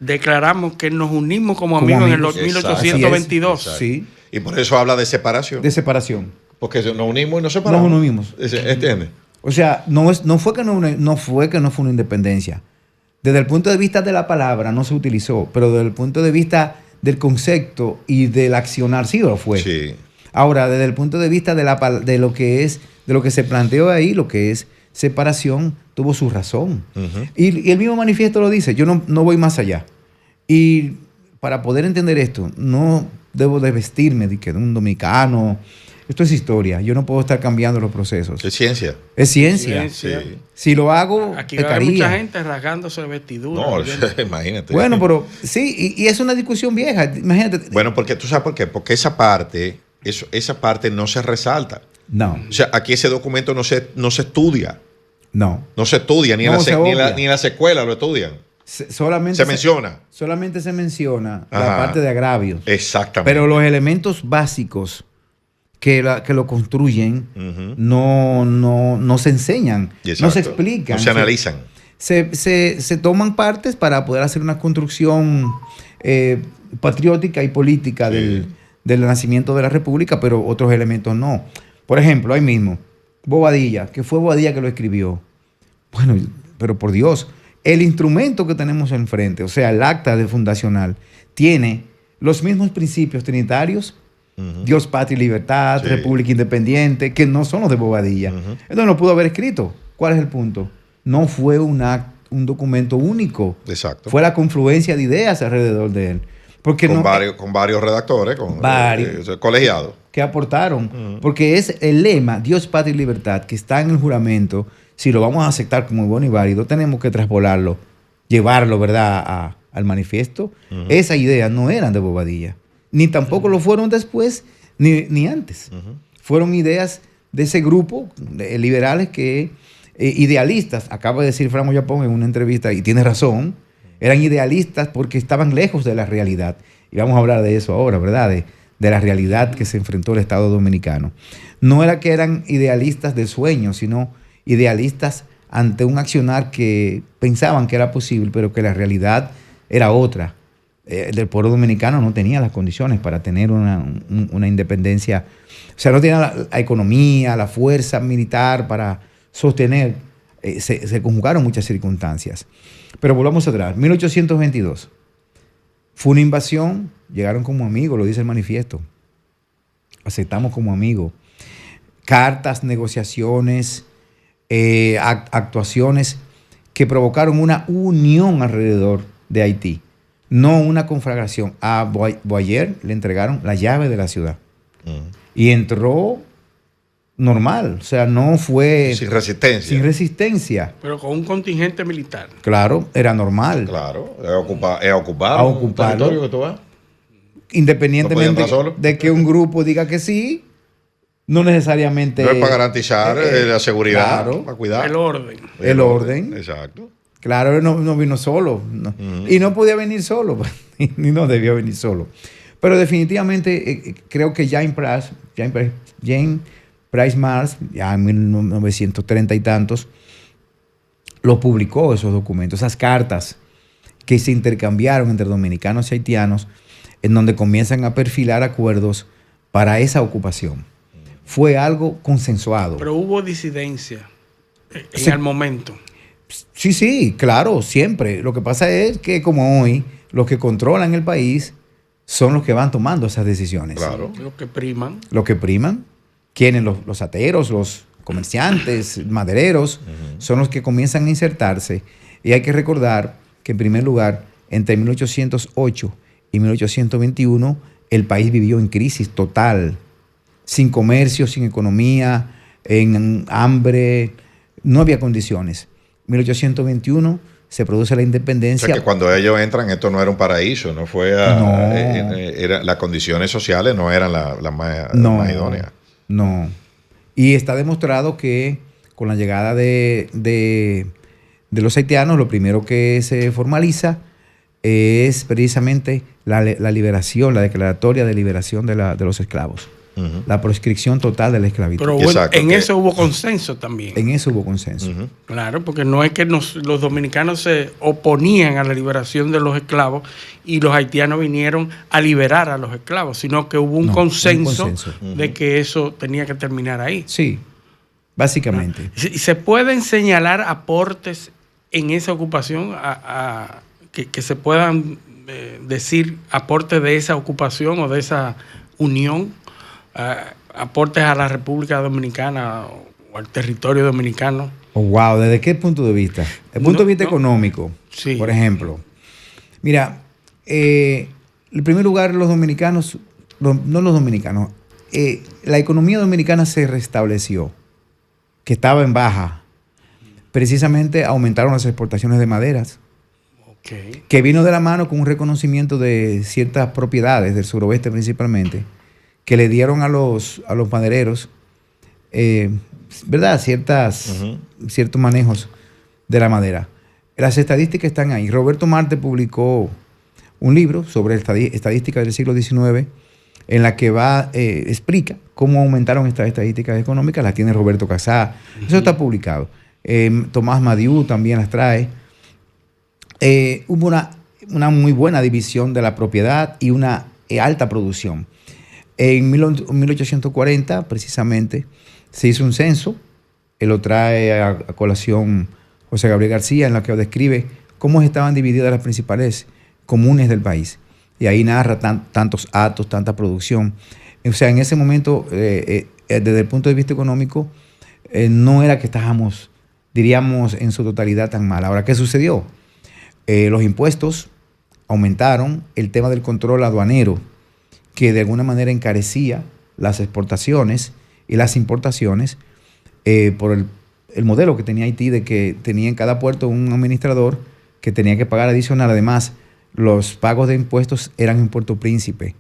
declaramos que nos unimos como amigos en el amigos. 1822. Exacto. Sí, Y por eso habla de separación. de separación. Porque nos unimos y nos separamos. Nos unimos. ¿Entiendes? O sea, no fue que no fue una independencia. Desde el punto de vista de la palabra no se utilizó, pero desde el punto de vista del concepto y del accionar sí lo fue. Sí. Ahora, desde el punto de vista de lo que se planteó ahí, lo que es separación tuvo su razón. Y el mismo manifiesto lo dice, yo no voy más allá. Y para poder entender esto, no debo de vestirme de un dominicano. Esto es historia. Yo no puedo estar cambiando los procesos. Es ciencia. Es ciencia. Sí. Si lo hago, aquí va a haber mucha gente rasgándose vestidura. No, imagínate. Bueno, pero sí, y es una discusión vieja. Imagínate. Bueno, porque tú sabes por qué. Porque esa parte no se resalta. No. O sea, aquí ese documento no se estudia. No. No se estudia, ni en la secuela lo estudian. Solamente se menciona. Solamente se menciona Ajá. la parte de agravios. Exactamente. Pero los elementos básicos que lo construyen no se enseñan, Exacto. no se explican. No se analizan. Se toman partes para poder hacer una construcción patriótica y política del nacimiento de la República, pero otros elementos no. Por ejemplo, ahí mismo, Bobadilla, que fue Bobadilla que lo escribió. Bueno, pero por Dios, el instrumento que tenemos enfrente, o sea, el acta de fundacional, tiene los mismos principios trinitarios, Dios, patria y libertad, república independiente, que no son los de Bobadilla. Entonces no pudo haber escrito. ¿Cuál es el punto? No fue un documento único. Exacto. Fue la confluencia de ideas alrededor de él. Porque con varios redactores, con varios colegiados. Que aportaron. Porque es el lema, Dios, patria y libertad, que está en el juramento. Si lo vamos a aceptar como bueno y válido, tenemos que traspolarlo, llevarlo, ¿verdad?, al manifiesto. Esa idea no eran de Bobadilla. Ni tampoco lo fueron después, ni antes. Fueron ideas de ese grupo de liberales que, idealistas, acaba de decir Fran Moyapón en una entrevista, y tiene razón, eran idealistas porque estaban lejos de la realidad. Y vamos a hablar de eso ahora, ¿verdad? De la realidad que se enfrentó el Estado dominicano. No era que eran idealistas de sueño, sino idealistas ante un accionar que pensaban que era posible, pero que la realidad era otra. El pueblo dominicano no tenía las condiciones para tener una independencia. O sea, no tenía la economía, la fuerza militar para sostener. Se conjugaron muchas circunstancias. Pero volvamos atrás. 1822. Fue una invasión. Llegaron como amigos, lo dice el manifiesto. Aceptamos como amigos. Cartas, negociaciones, actuaciones que provocaron una unión alrededor de Haití. No una conflagración. A Boyer le entregaron la llave de la ciudad. Y entró normal. O sea, no fue... Sin resistencia. Sin resistencia. Pero con un contingente militar. Claro, era normal. Claro, es ocupar un territorio que tú vas. Independientemente de que un grupo diga que sí, no necesariamente... No es para garantizar la seguridad, claro, para cuidar. El orden. Exacto. Claro, él no vino solo. No. Y no podía venir solo. Ni no debió venir solo. Pero definitivamente creo que James Price Mars, ya en 1930 y tantos, lo publicó, esos documentos, esas cartas que se intercambiaron entre dominicanos y haitianos, en donde comienzan a perfilar acuerdos para esa ocupación. Fue algo consensuado. Pero hubo disidencia en el momento. Sí, claro, siempre. Lo que pasa es que como hoy, los que controlan el país son los que van tomando esas decisiones. Claro. Los que priman. Los que priman. ¿Quiénes? Los ateros, los comerciantes, madereros, son los que comienzan a insertarse. Y hay que recordar que, en primer lugar, entre 1808 y 1821, el país vivió en crisis total, sin comercio, sin economía, en hambre, no había condiciones. 1821 se produce la independencia. O sea que cuando ellos entran, esto no era un paraíso, no fue las condiciones sociales no eran las más idóneas. No. Y está demostrado que con la llegada de los haitianos, lo primero que se formaliza es precisamente la liberación, la declaratoria de liberación de los esclavos. La proscripción total de la esclavitud. Pero bueno, eso hubo consenso también. En eso hubo consenso. Claro, porque no es que los dominicanos se oponían a la liberación de los esclavos y los haitianos vinieron a liberar a los esclavos, sino que hubo un consenso de que eso tenía que terminar ahí. Sí, básicamente. ¿Se pueden señalar aportes en esa ocupación que se puedan decir aportes de esa ocupación o de esa unión? Aportes a la República Dominicana o al territorio dominicano. Oh, wow, ¿desde qué punto de vista? El punto de vista económico, Sí. por ejemplo. Mira, en primer lugar, los dominicanos, no los dominicanos, la economía dominicana se restableció, que estaba en baja. Precisamente aumentaron las exportaciones de maderas, Ok. que vino de la mano con un reconocimiento de ciertas propiedades del suroeste principalmente, que le dieron a los madereros, ¿verdad? Ciertos manejos de la madera. Las estadísticas están ahí. Roberto Marte publicó un libro sobre estadísticas del siglo XIX en la que explica cómo aumentaron estas estadísticas económicas. Las tiene Roberto Casá. Eso está publicado. Tomás Madiú también las trae. Hubo una muy buena división de la propiedad y una alta producción. En 1840, precisamente, se hizo un censo. Él lo trae a colación José Gabriel García, en la que describe cómo estaban divididas las principales comunes del país. Y ahí narra tantos actos, tanta producción. O sea, en ese momento, desde el punto de vista económico, no era que estábamos, diríamos, en su totalidad tan mal. Ahora, ¿qué sucedió? Los impuestos aumentaron, el tema del control aduanero, que de alguna manera encarecía las exportaciones y las importaciones por el modelo que tenía Haití, de que tenía en cada puerto un administrador que tenía que pagar adicional. Además, los pagos de impuestos eran en Puerto Príncipe,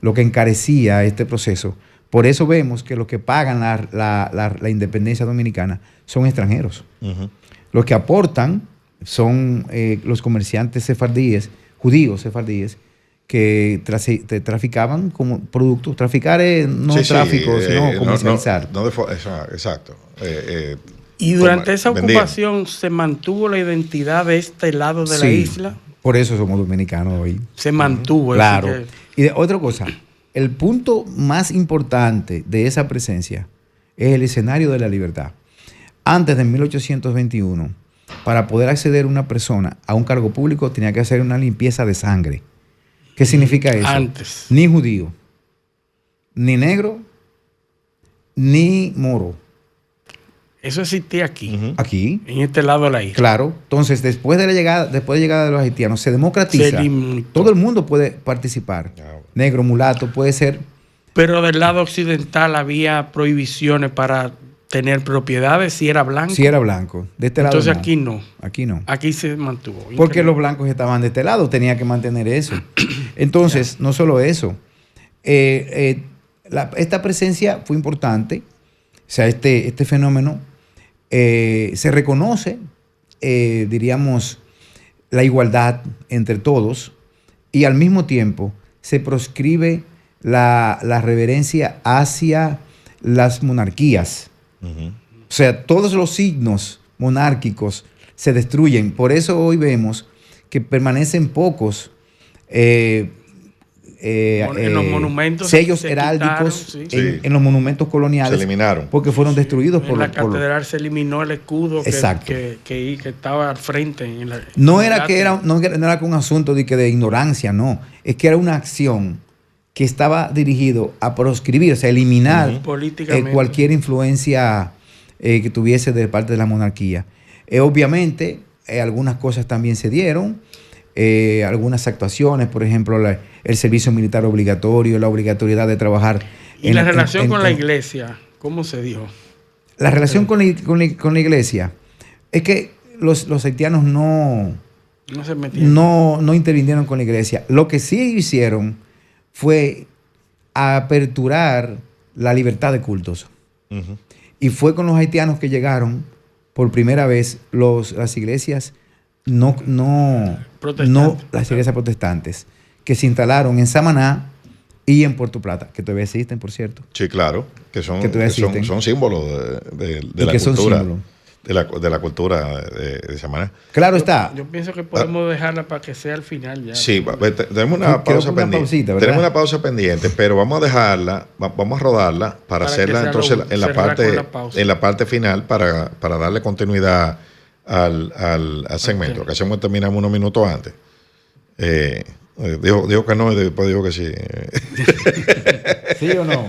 lo que encarecía este proceso. Por eso vemos que los que pagan la independencia dominicana son extranjeros. Uh-huh. Los que aportan son los comerciantes sefardíes, judíos sefardíes, que traficaban como productos. Traficar es no tráfico, sino comercializar. Exacto. Y durante esa ocupación se mantuvo la identidad de este lado de la isla. Por eso somos dominicanos hoy. Se mantuvo. Claro. Y otra cosa, el punto más importante de esa presencia es el escenario de la libertad. Antes de 1821, para poder acceder una persona a un cargo público, tenía que hacer una limpieza de sangre. ¿Qué significa eso? Antes. Ni judío, ni negro, ni moro. Eso existía aquí. Uh-huh. Aquí. En este lado de la isla. Claro. Entonces, después de la llegada de los haitianos, se democratiza. Todo el mundo puede participar. Negro, mulato, puede ser. Pero del lado occidental había prohibiciones para tener propiedades si era blanco. Si era blanco. De este lado. Entonces no. aquí no. Aquí no. Aquí se mantuvo. Porque Increíble. los blancos estaban de este lado, tenía que mantener eso. Entonces, no solo eso. Esta presencia fue importante. O sea, este fenómeno se reconoce, diríamos, la igualdad entre todos, y al mismo tiempo se proscribe la reverencia hacia las monarquías. Uh-huh. O sea, todos los signos monárquicos se destruyen. Por eso hoy vemos que permanecen pocos en los monumentos sellos heráldicos en los monumentos coloniales. Se eliminaron. Porque fueron destruidos en la catedral se eliminó el escudo que estaba al frente. No era que un asunto de ignorancia, no. Es que era una acción que estaba dirigido a proscribir, o sea, eliminar cualquier influencia que tuviese de parte de la monarquía. Obviamente, algunas cosas también se dieron. Algunas actuaciones, por ejemplo, el servicio militar obligatorio, la obligatoriedad de trabajar. ¿Y la relación con la iglesia? ¿Cómo se dio? La relación con la iglesia es que los haitianos no intervinieron con la iglesia. Lo que sí hicieron fue aperturar la libertad de cultos. Uh-huh. Y fue con los haitianos que llegaron por primera vez las iglesias las iglesias protestantes que se instalaron en Samaná y en Puerto Plata, que todavía existen, por cierto. Sí, claro, que son símbolos de la cultura. De la cultura de Samaná. Claro está. Yo pienso que podemos dejarla para que sea al final ya. Sí, tenemos una pausa pendiente. Tenemos una pausa pendiente, pero vamos a dejarla, vamos a rodarla para hacerla entonces en la parte final para darle continuidad al segmento. Okay. Que hacemos terminamos unos minutos antes. Dijo que no y después dijo que sí. ¿Sí o no?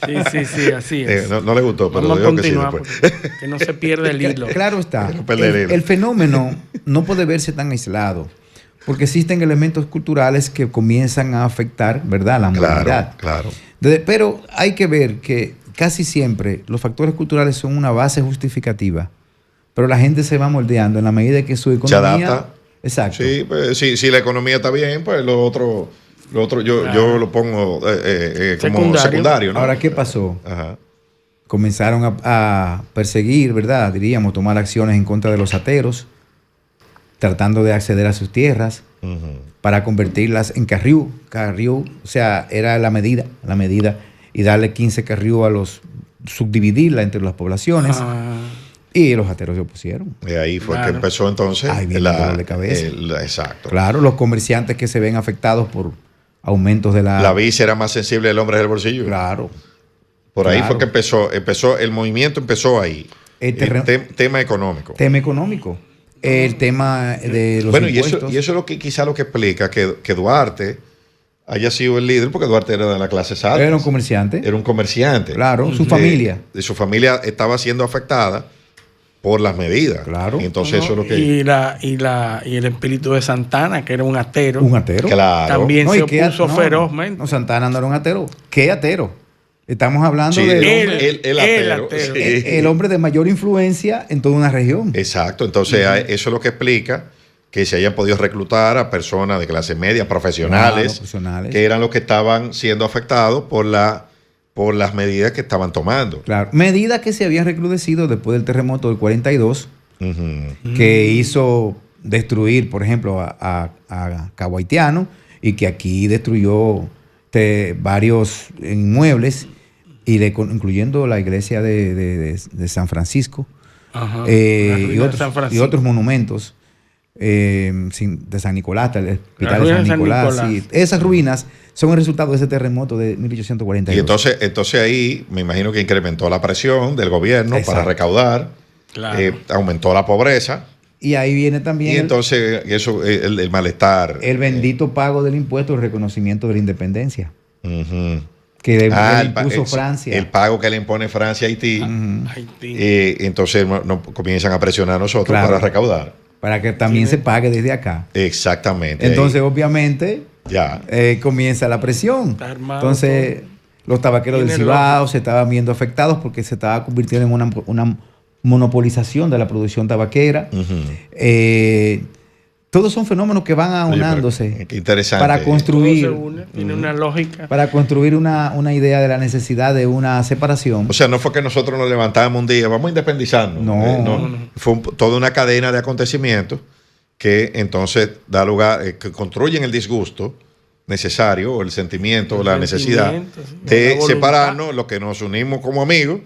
Sí, así es. No le gustó, pero Vamos a digo que sí continuar, después. que no se pierda el hilo. Claro está. No perder el hilo. El fenómeno no puede verse tan aislado, porque existen elementos culturales que comienzan a afectar, ¿verdad?, la movilidad. Claro. Pero hay que ver que casi siempre los factores culturales son una base justificativa, pero la gente se va moldeando en la medida que su economía... Se adapta. Exacto. Sí, pues, si la economía está bien, pues lo otro yo lo pongo como secundario, ¿no? Ahora, ¿qué pasó? Ajá. Comenzaron a perseguir, ¿verdad? Diríamos, tomar acciones en contra de los ateros, tratando de acceder a sus tierras para convertirlas en carriú. Carriú, o sea, era la medida, y darle 15 carriú a los, subdividirla entre las poblaciones. Y los ateros se opusieron. Y ahí fue que empezó entonces ahí viene el dolor de cabeza. Exacto. Claro, los comerciantes que se ven afectados por aumentos de la... La vice era más sensible del hombre del bolsillo. Claro. Por ahí fue que empezó, el movimiento empezó ahí. Tema económico. Tema económico. El tema de los impuestos. Y eso es lo que quizá lo que explica que Duarte haya sido el líder, porque Duarte era de la clase alta. Era un comerciante. Era un comerciante. Claro, su familia. Su familia estaba siendo afectada por las medidas. Claro. Y entonces eso es lo que... Y el espíritu de Santana, que era un atero. Un atero. Claro. También se opuso ferozmente. No, Santana no era un atero. ¿Qué atero? Estamos hablando el atero. atero. Sí. El hombre de mayor influencia en toda una región. Exacto. Entonces eso es lo que explica que se hayan podido reclutar a personas de clase media, profesionales, que eran los que estaban siendo afectados por las medidas que estaban tomando. Claro, medidas que se habían recrudecido después del terremoto del 42, que hizo destruir, por ejemplo, a Cabo Haitiano, y que aquí destruyó varios inmuebles, incluyendo la iglesia de San Francisco, y otros monumentos. De San Nicolás, el hospital de San Nicolás. Sí. Esas ruinas son el resultado de ese terremoto de 1842. Y entonces ahí me imagino que incrementó la presión del gobierno para recaudar, aumentó la pobreza. Y ahí viene también... Y entonces eso, el malestar. El bendito pago del impuesto, el reconocimiento de la independencia. Que le impuso Francia. El pago que le impone Francia a Haití. Entonces comienzan a presionar a nosotros para recaudar. Para que también se pague desde acá. Exactamente. Entonces, obviamente, comienza la presión. Entonces, los tabaqueros del Cibao se estaban viendo afectados porque se estaba convirtiendo en una monopolización de la producción tabaquera. Todos son fenómenos que van aunándose. Qué interesante. Para construir. Todo se une, tiene una lógica. Para construir una idea de la necesidad de una separación. O sea, no fue que nosotros nos levantamos un día, vamos a independizarnos. No. Fue toda una cadena de acontecimientos que entonces da lugar, que construyen el disgusto necesario, o el sentimiento, o la necesidad de separarnos, lo que nos unimos como amigos.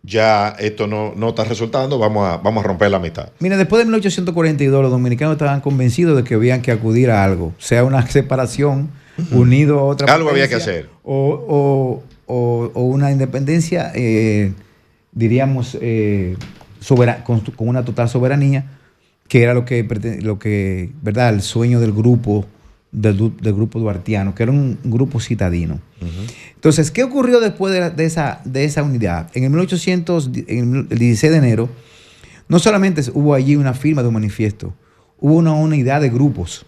Ya esto no está resultando, vamos a romper la mitad. Mira, después de 1842 los dominicanos estaban convencidos de que habían que acudir a algo, sea una separación, unido a otra algo había que hacer. O una independencia, diríamos, con una total soberanía, que era lo que ¿verdad? El sueño del grupo duartiano, que era un grupo citadino. Entonces, ¿qué ocurrió después de esa unidad? En el 16 de enero, no solamente hubo allí una firma de un manifiesto, hubo una unidad de grupos.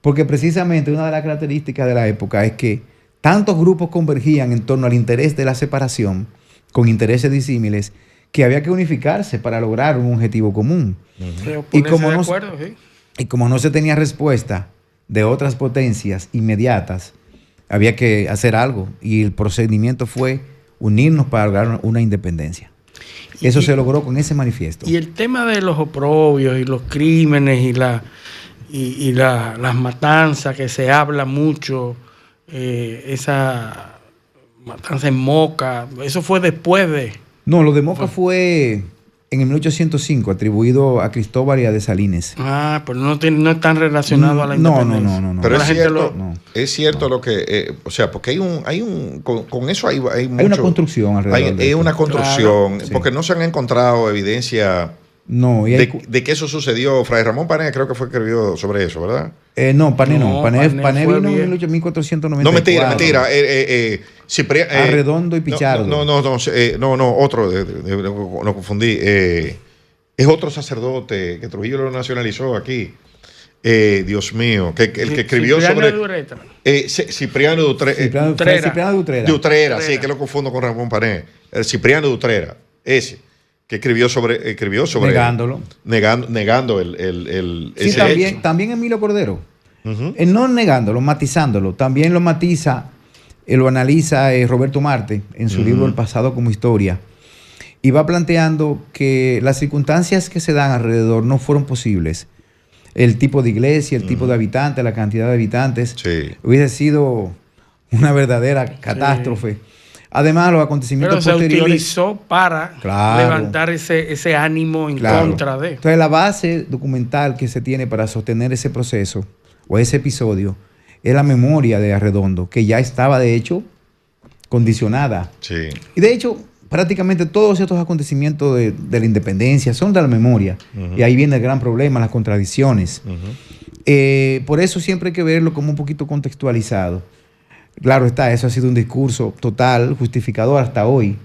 Porque precisamente una de las características de la época es que tantos grupos convergían en torno al interés de la separación, con intereses disímiles, que había que unificarse para lograr un objetivo común. Y como no se tenía respuesta de otras potencias inmediatas, había que hacer algo, y el procedimiento fue unirnos para lograr una independencia. Eso se logró con ese manifiesto. Y el tema de los oprobios y los crímenes y las matanzas, que se habla mucho, esa matanza en Moca, eso fue después de... No, lo de Moca fue en el 1805, atribuido a Cristóbal y a Dessalines. Pero no están relacionados a la independencia. No. Pero es cierto lo que... o sea, porque con eso hay mucho... Hay una construcción alrededor de Hay esto. una construcción, Claro, porque no se han encontrado evidencia No, y de que eso sucedió. Fray Ramón Pané creo que fue que escribió sobre eso, ¿verdad? no, Pané no. Pané fue vino bien. en 1494. No, mentira. Arredondo y Pichardo. No, otro. No confundí. Es otro sacerdote que Trujillo lo nacionalizó aquí. Dios mío, el que escribió Cipriano sobre... de Utrera. Cipriano de Utrera. Cipriano de Utrera. De Utrera, sí, que lo confundo con Ramón Pané. El Cipriano de Utrera, ese, que escribió sobre Negándolo. Negando el Sí, también Emilio Cordero. No negándolo, matizándolo. También lo matiza, lo analiza Roberto Marte en su libro El pasado como historia. Y va planteando que las circunstancias que se dan alrededor no fueron posibles. El tipo de iglesia, el tipo de habitantes, la cantidad de habitantes, hubiese sido una verdadera catástrofe. Además, los acontecimientos Pero posteriores... se utilizó para levantar ese ánimo en contra de... Entonces, la base documental que se tiene para sostener ese proceso o ese episodio es la memoria de Arredondo, que ya estaba, de hecho, condicionada. Sí. Y, de hecho, prácticamente todos estos acontecimientos de la independencia son de la memoria. Y ahí viene el gran problema, las contradicciones. Por eso siempre hay que verlo como un poquito contextualizado. Claro está, eso ha sido un discurso total, justificador hasta hoy.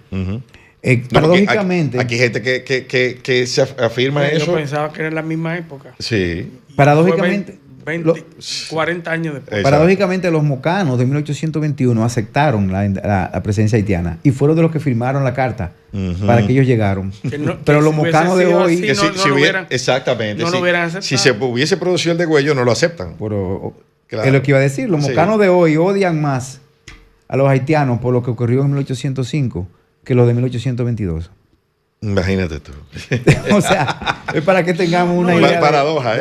Paradójicamente... Aquí hay gente que se afirma eso. Yo pensaba que era en la misma época. Sí. Paradójicamente... 40 años después. Paradójicamente, los mocanos de 1821 aceptaron la presencia haitiana y fueron de los que firmaron la carta para que ellos llegaron. Pero los mocanos de hoy... Exactamente. No lo hubieran aceptado. Si se hubiese producido el degüello, no lo aceptan. Es lo que iba a decir. Los mocanos de hoy odian más a los haitianos por lo que ocurrió en 1805 que los de 1822. Imagínate tú. O sea, es para que tengamos una idea. Paradoja,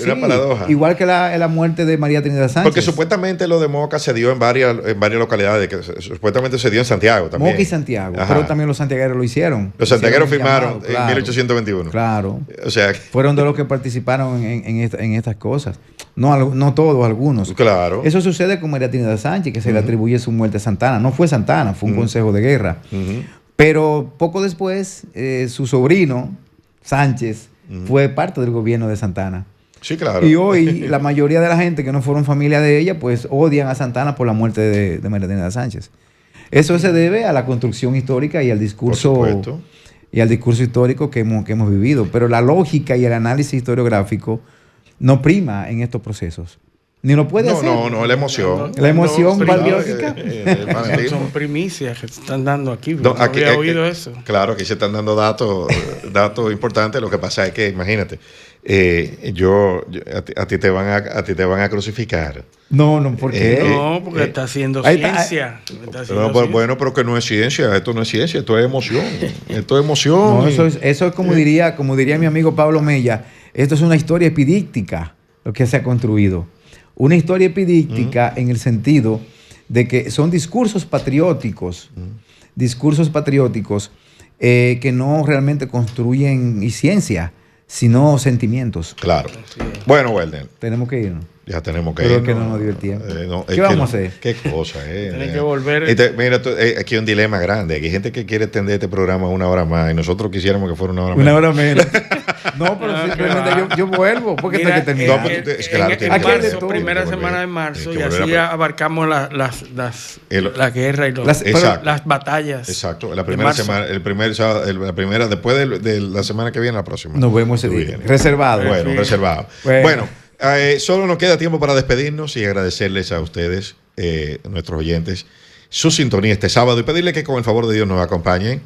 una paradoja. Igual que la muerte de María Trinidad Sánchez. Porque supuestamente lo de Moca se dio en varias localidades, que supuestamente se dio en Santiago también. Moca y Santiago, pero también los santiagueros lo hicieron. Los santiagueros firmaron en 1821. Claro. O sea, fueron de los que participaron en estas cosas. No todos, algunos. Claro. Eso sucede con María Trinidad Sánchez, que se le atribuye su muerte a Santana. No fue Santana, fue un consejo de guerra. Pero poco después, su sobrino, Sánchez, fue parte del gobierno de Santana. Sí, claro. Y hoy la mayoría de la gente que no fueron familia de ella, pues odian a Santana por la muerte de María Trinidad Sánchez. Eso se debe a la construcción histórica y al discurso histórico que hemos vivido. Pero la lógica y el análisis historiográfico no prima en estos procesos. Ni lo puede hacer. No, la emoción. La emoción biológica. Son primicias que se están dando aquí. Aquí, había oído eso. Claro, aquí se están dando datos importantes. Lo que pasa es que, imagínate, a ti te van a crucificar. No, ¿por qué? No, porque está haciendo ciencia. Bueno, pero que no es ciencia. Esto no es ciencia, esto es emoción. Esto es emoción. No, eso es como diría mi amigo Pablo Mella, esto es una historia epidíctica, lo que se ha construido. Una historia epidíctica en el sentido de que son discursos patrióticos, que no realmente construyen ciencia, sino sentimientos. Claro. Bueno, Welder. Tenemos que irnos. Ya tenemos que irnos. Pero que no nos divertimos. ¿Qué vamos a hacer? Qué cosa, Tienen que volver. Mira, aquí hay un dilema grande. Aquí hay gente que quiere extender este programa una hora más y nosotros quisiéramos que fuera una hora menos. Una hora menos. No, pero simplemente yo vuelvo porque tengo que terminar. En marzo, primera semana de marzo, y así abarcamos la guerra y las batallas. Exacto. La primera semana, la primera, después de la semana que viene, la próxima. Nos vemos ese día. Reservado. Bueno, reservado. Bueno. Solo nos queda tiempo para despedirnos y agradecerles a ustedes, nuestros oyentes, su sintonía este sábado y pedirles que con el favor de Dios nos acompañen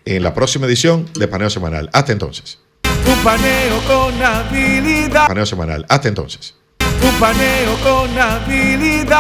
en la próxima edición de Paneo Semanal. Hasta entonces. Un paneo con habilidad. Paneo Semanal. Hasta entonces. Un paneo con habilidad.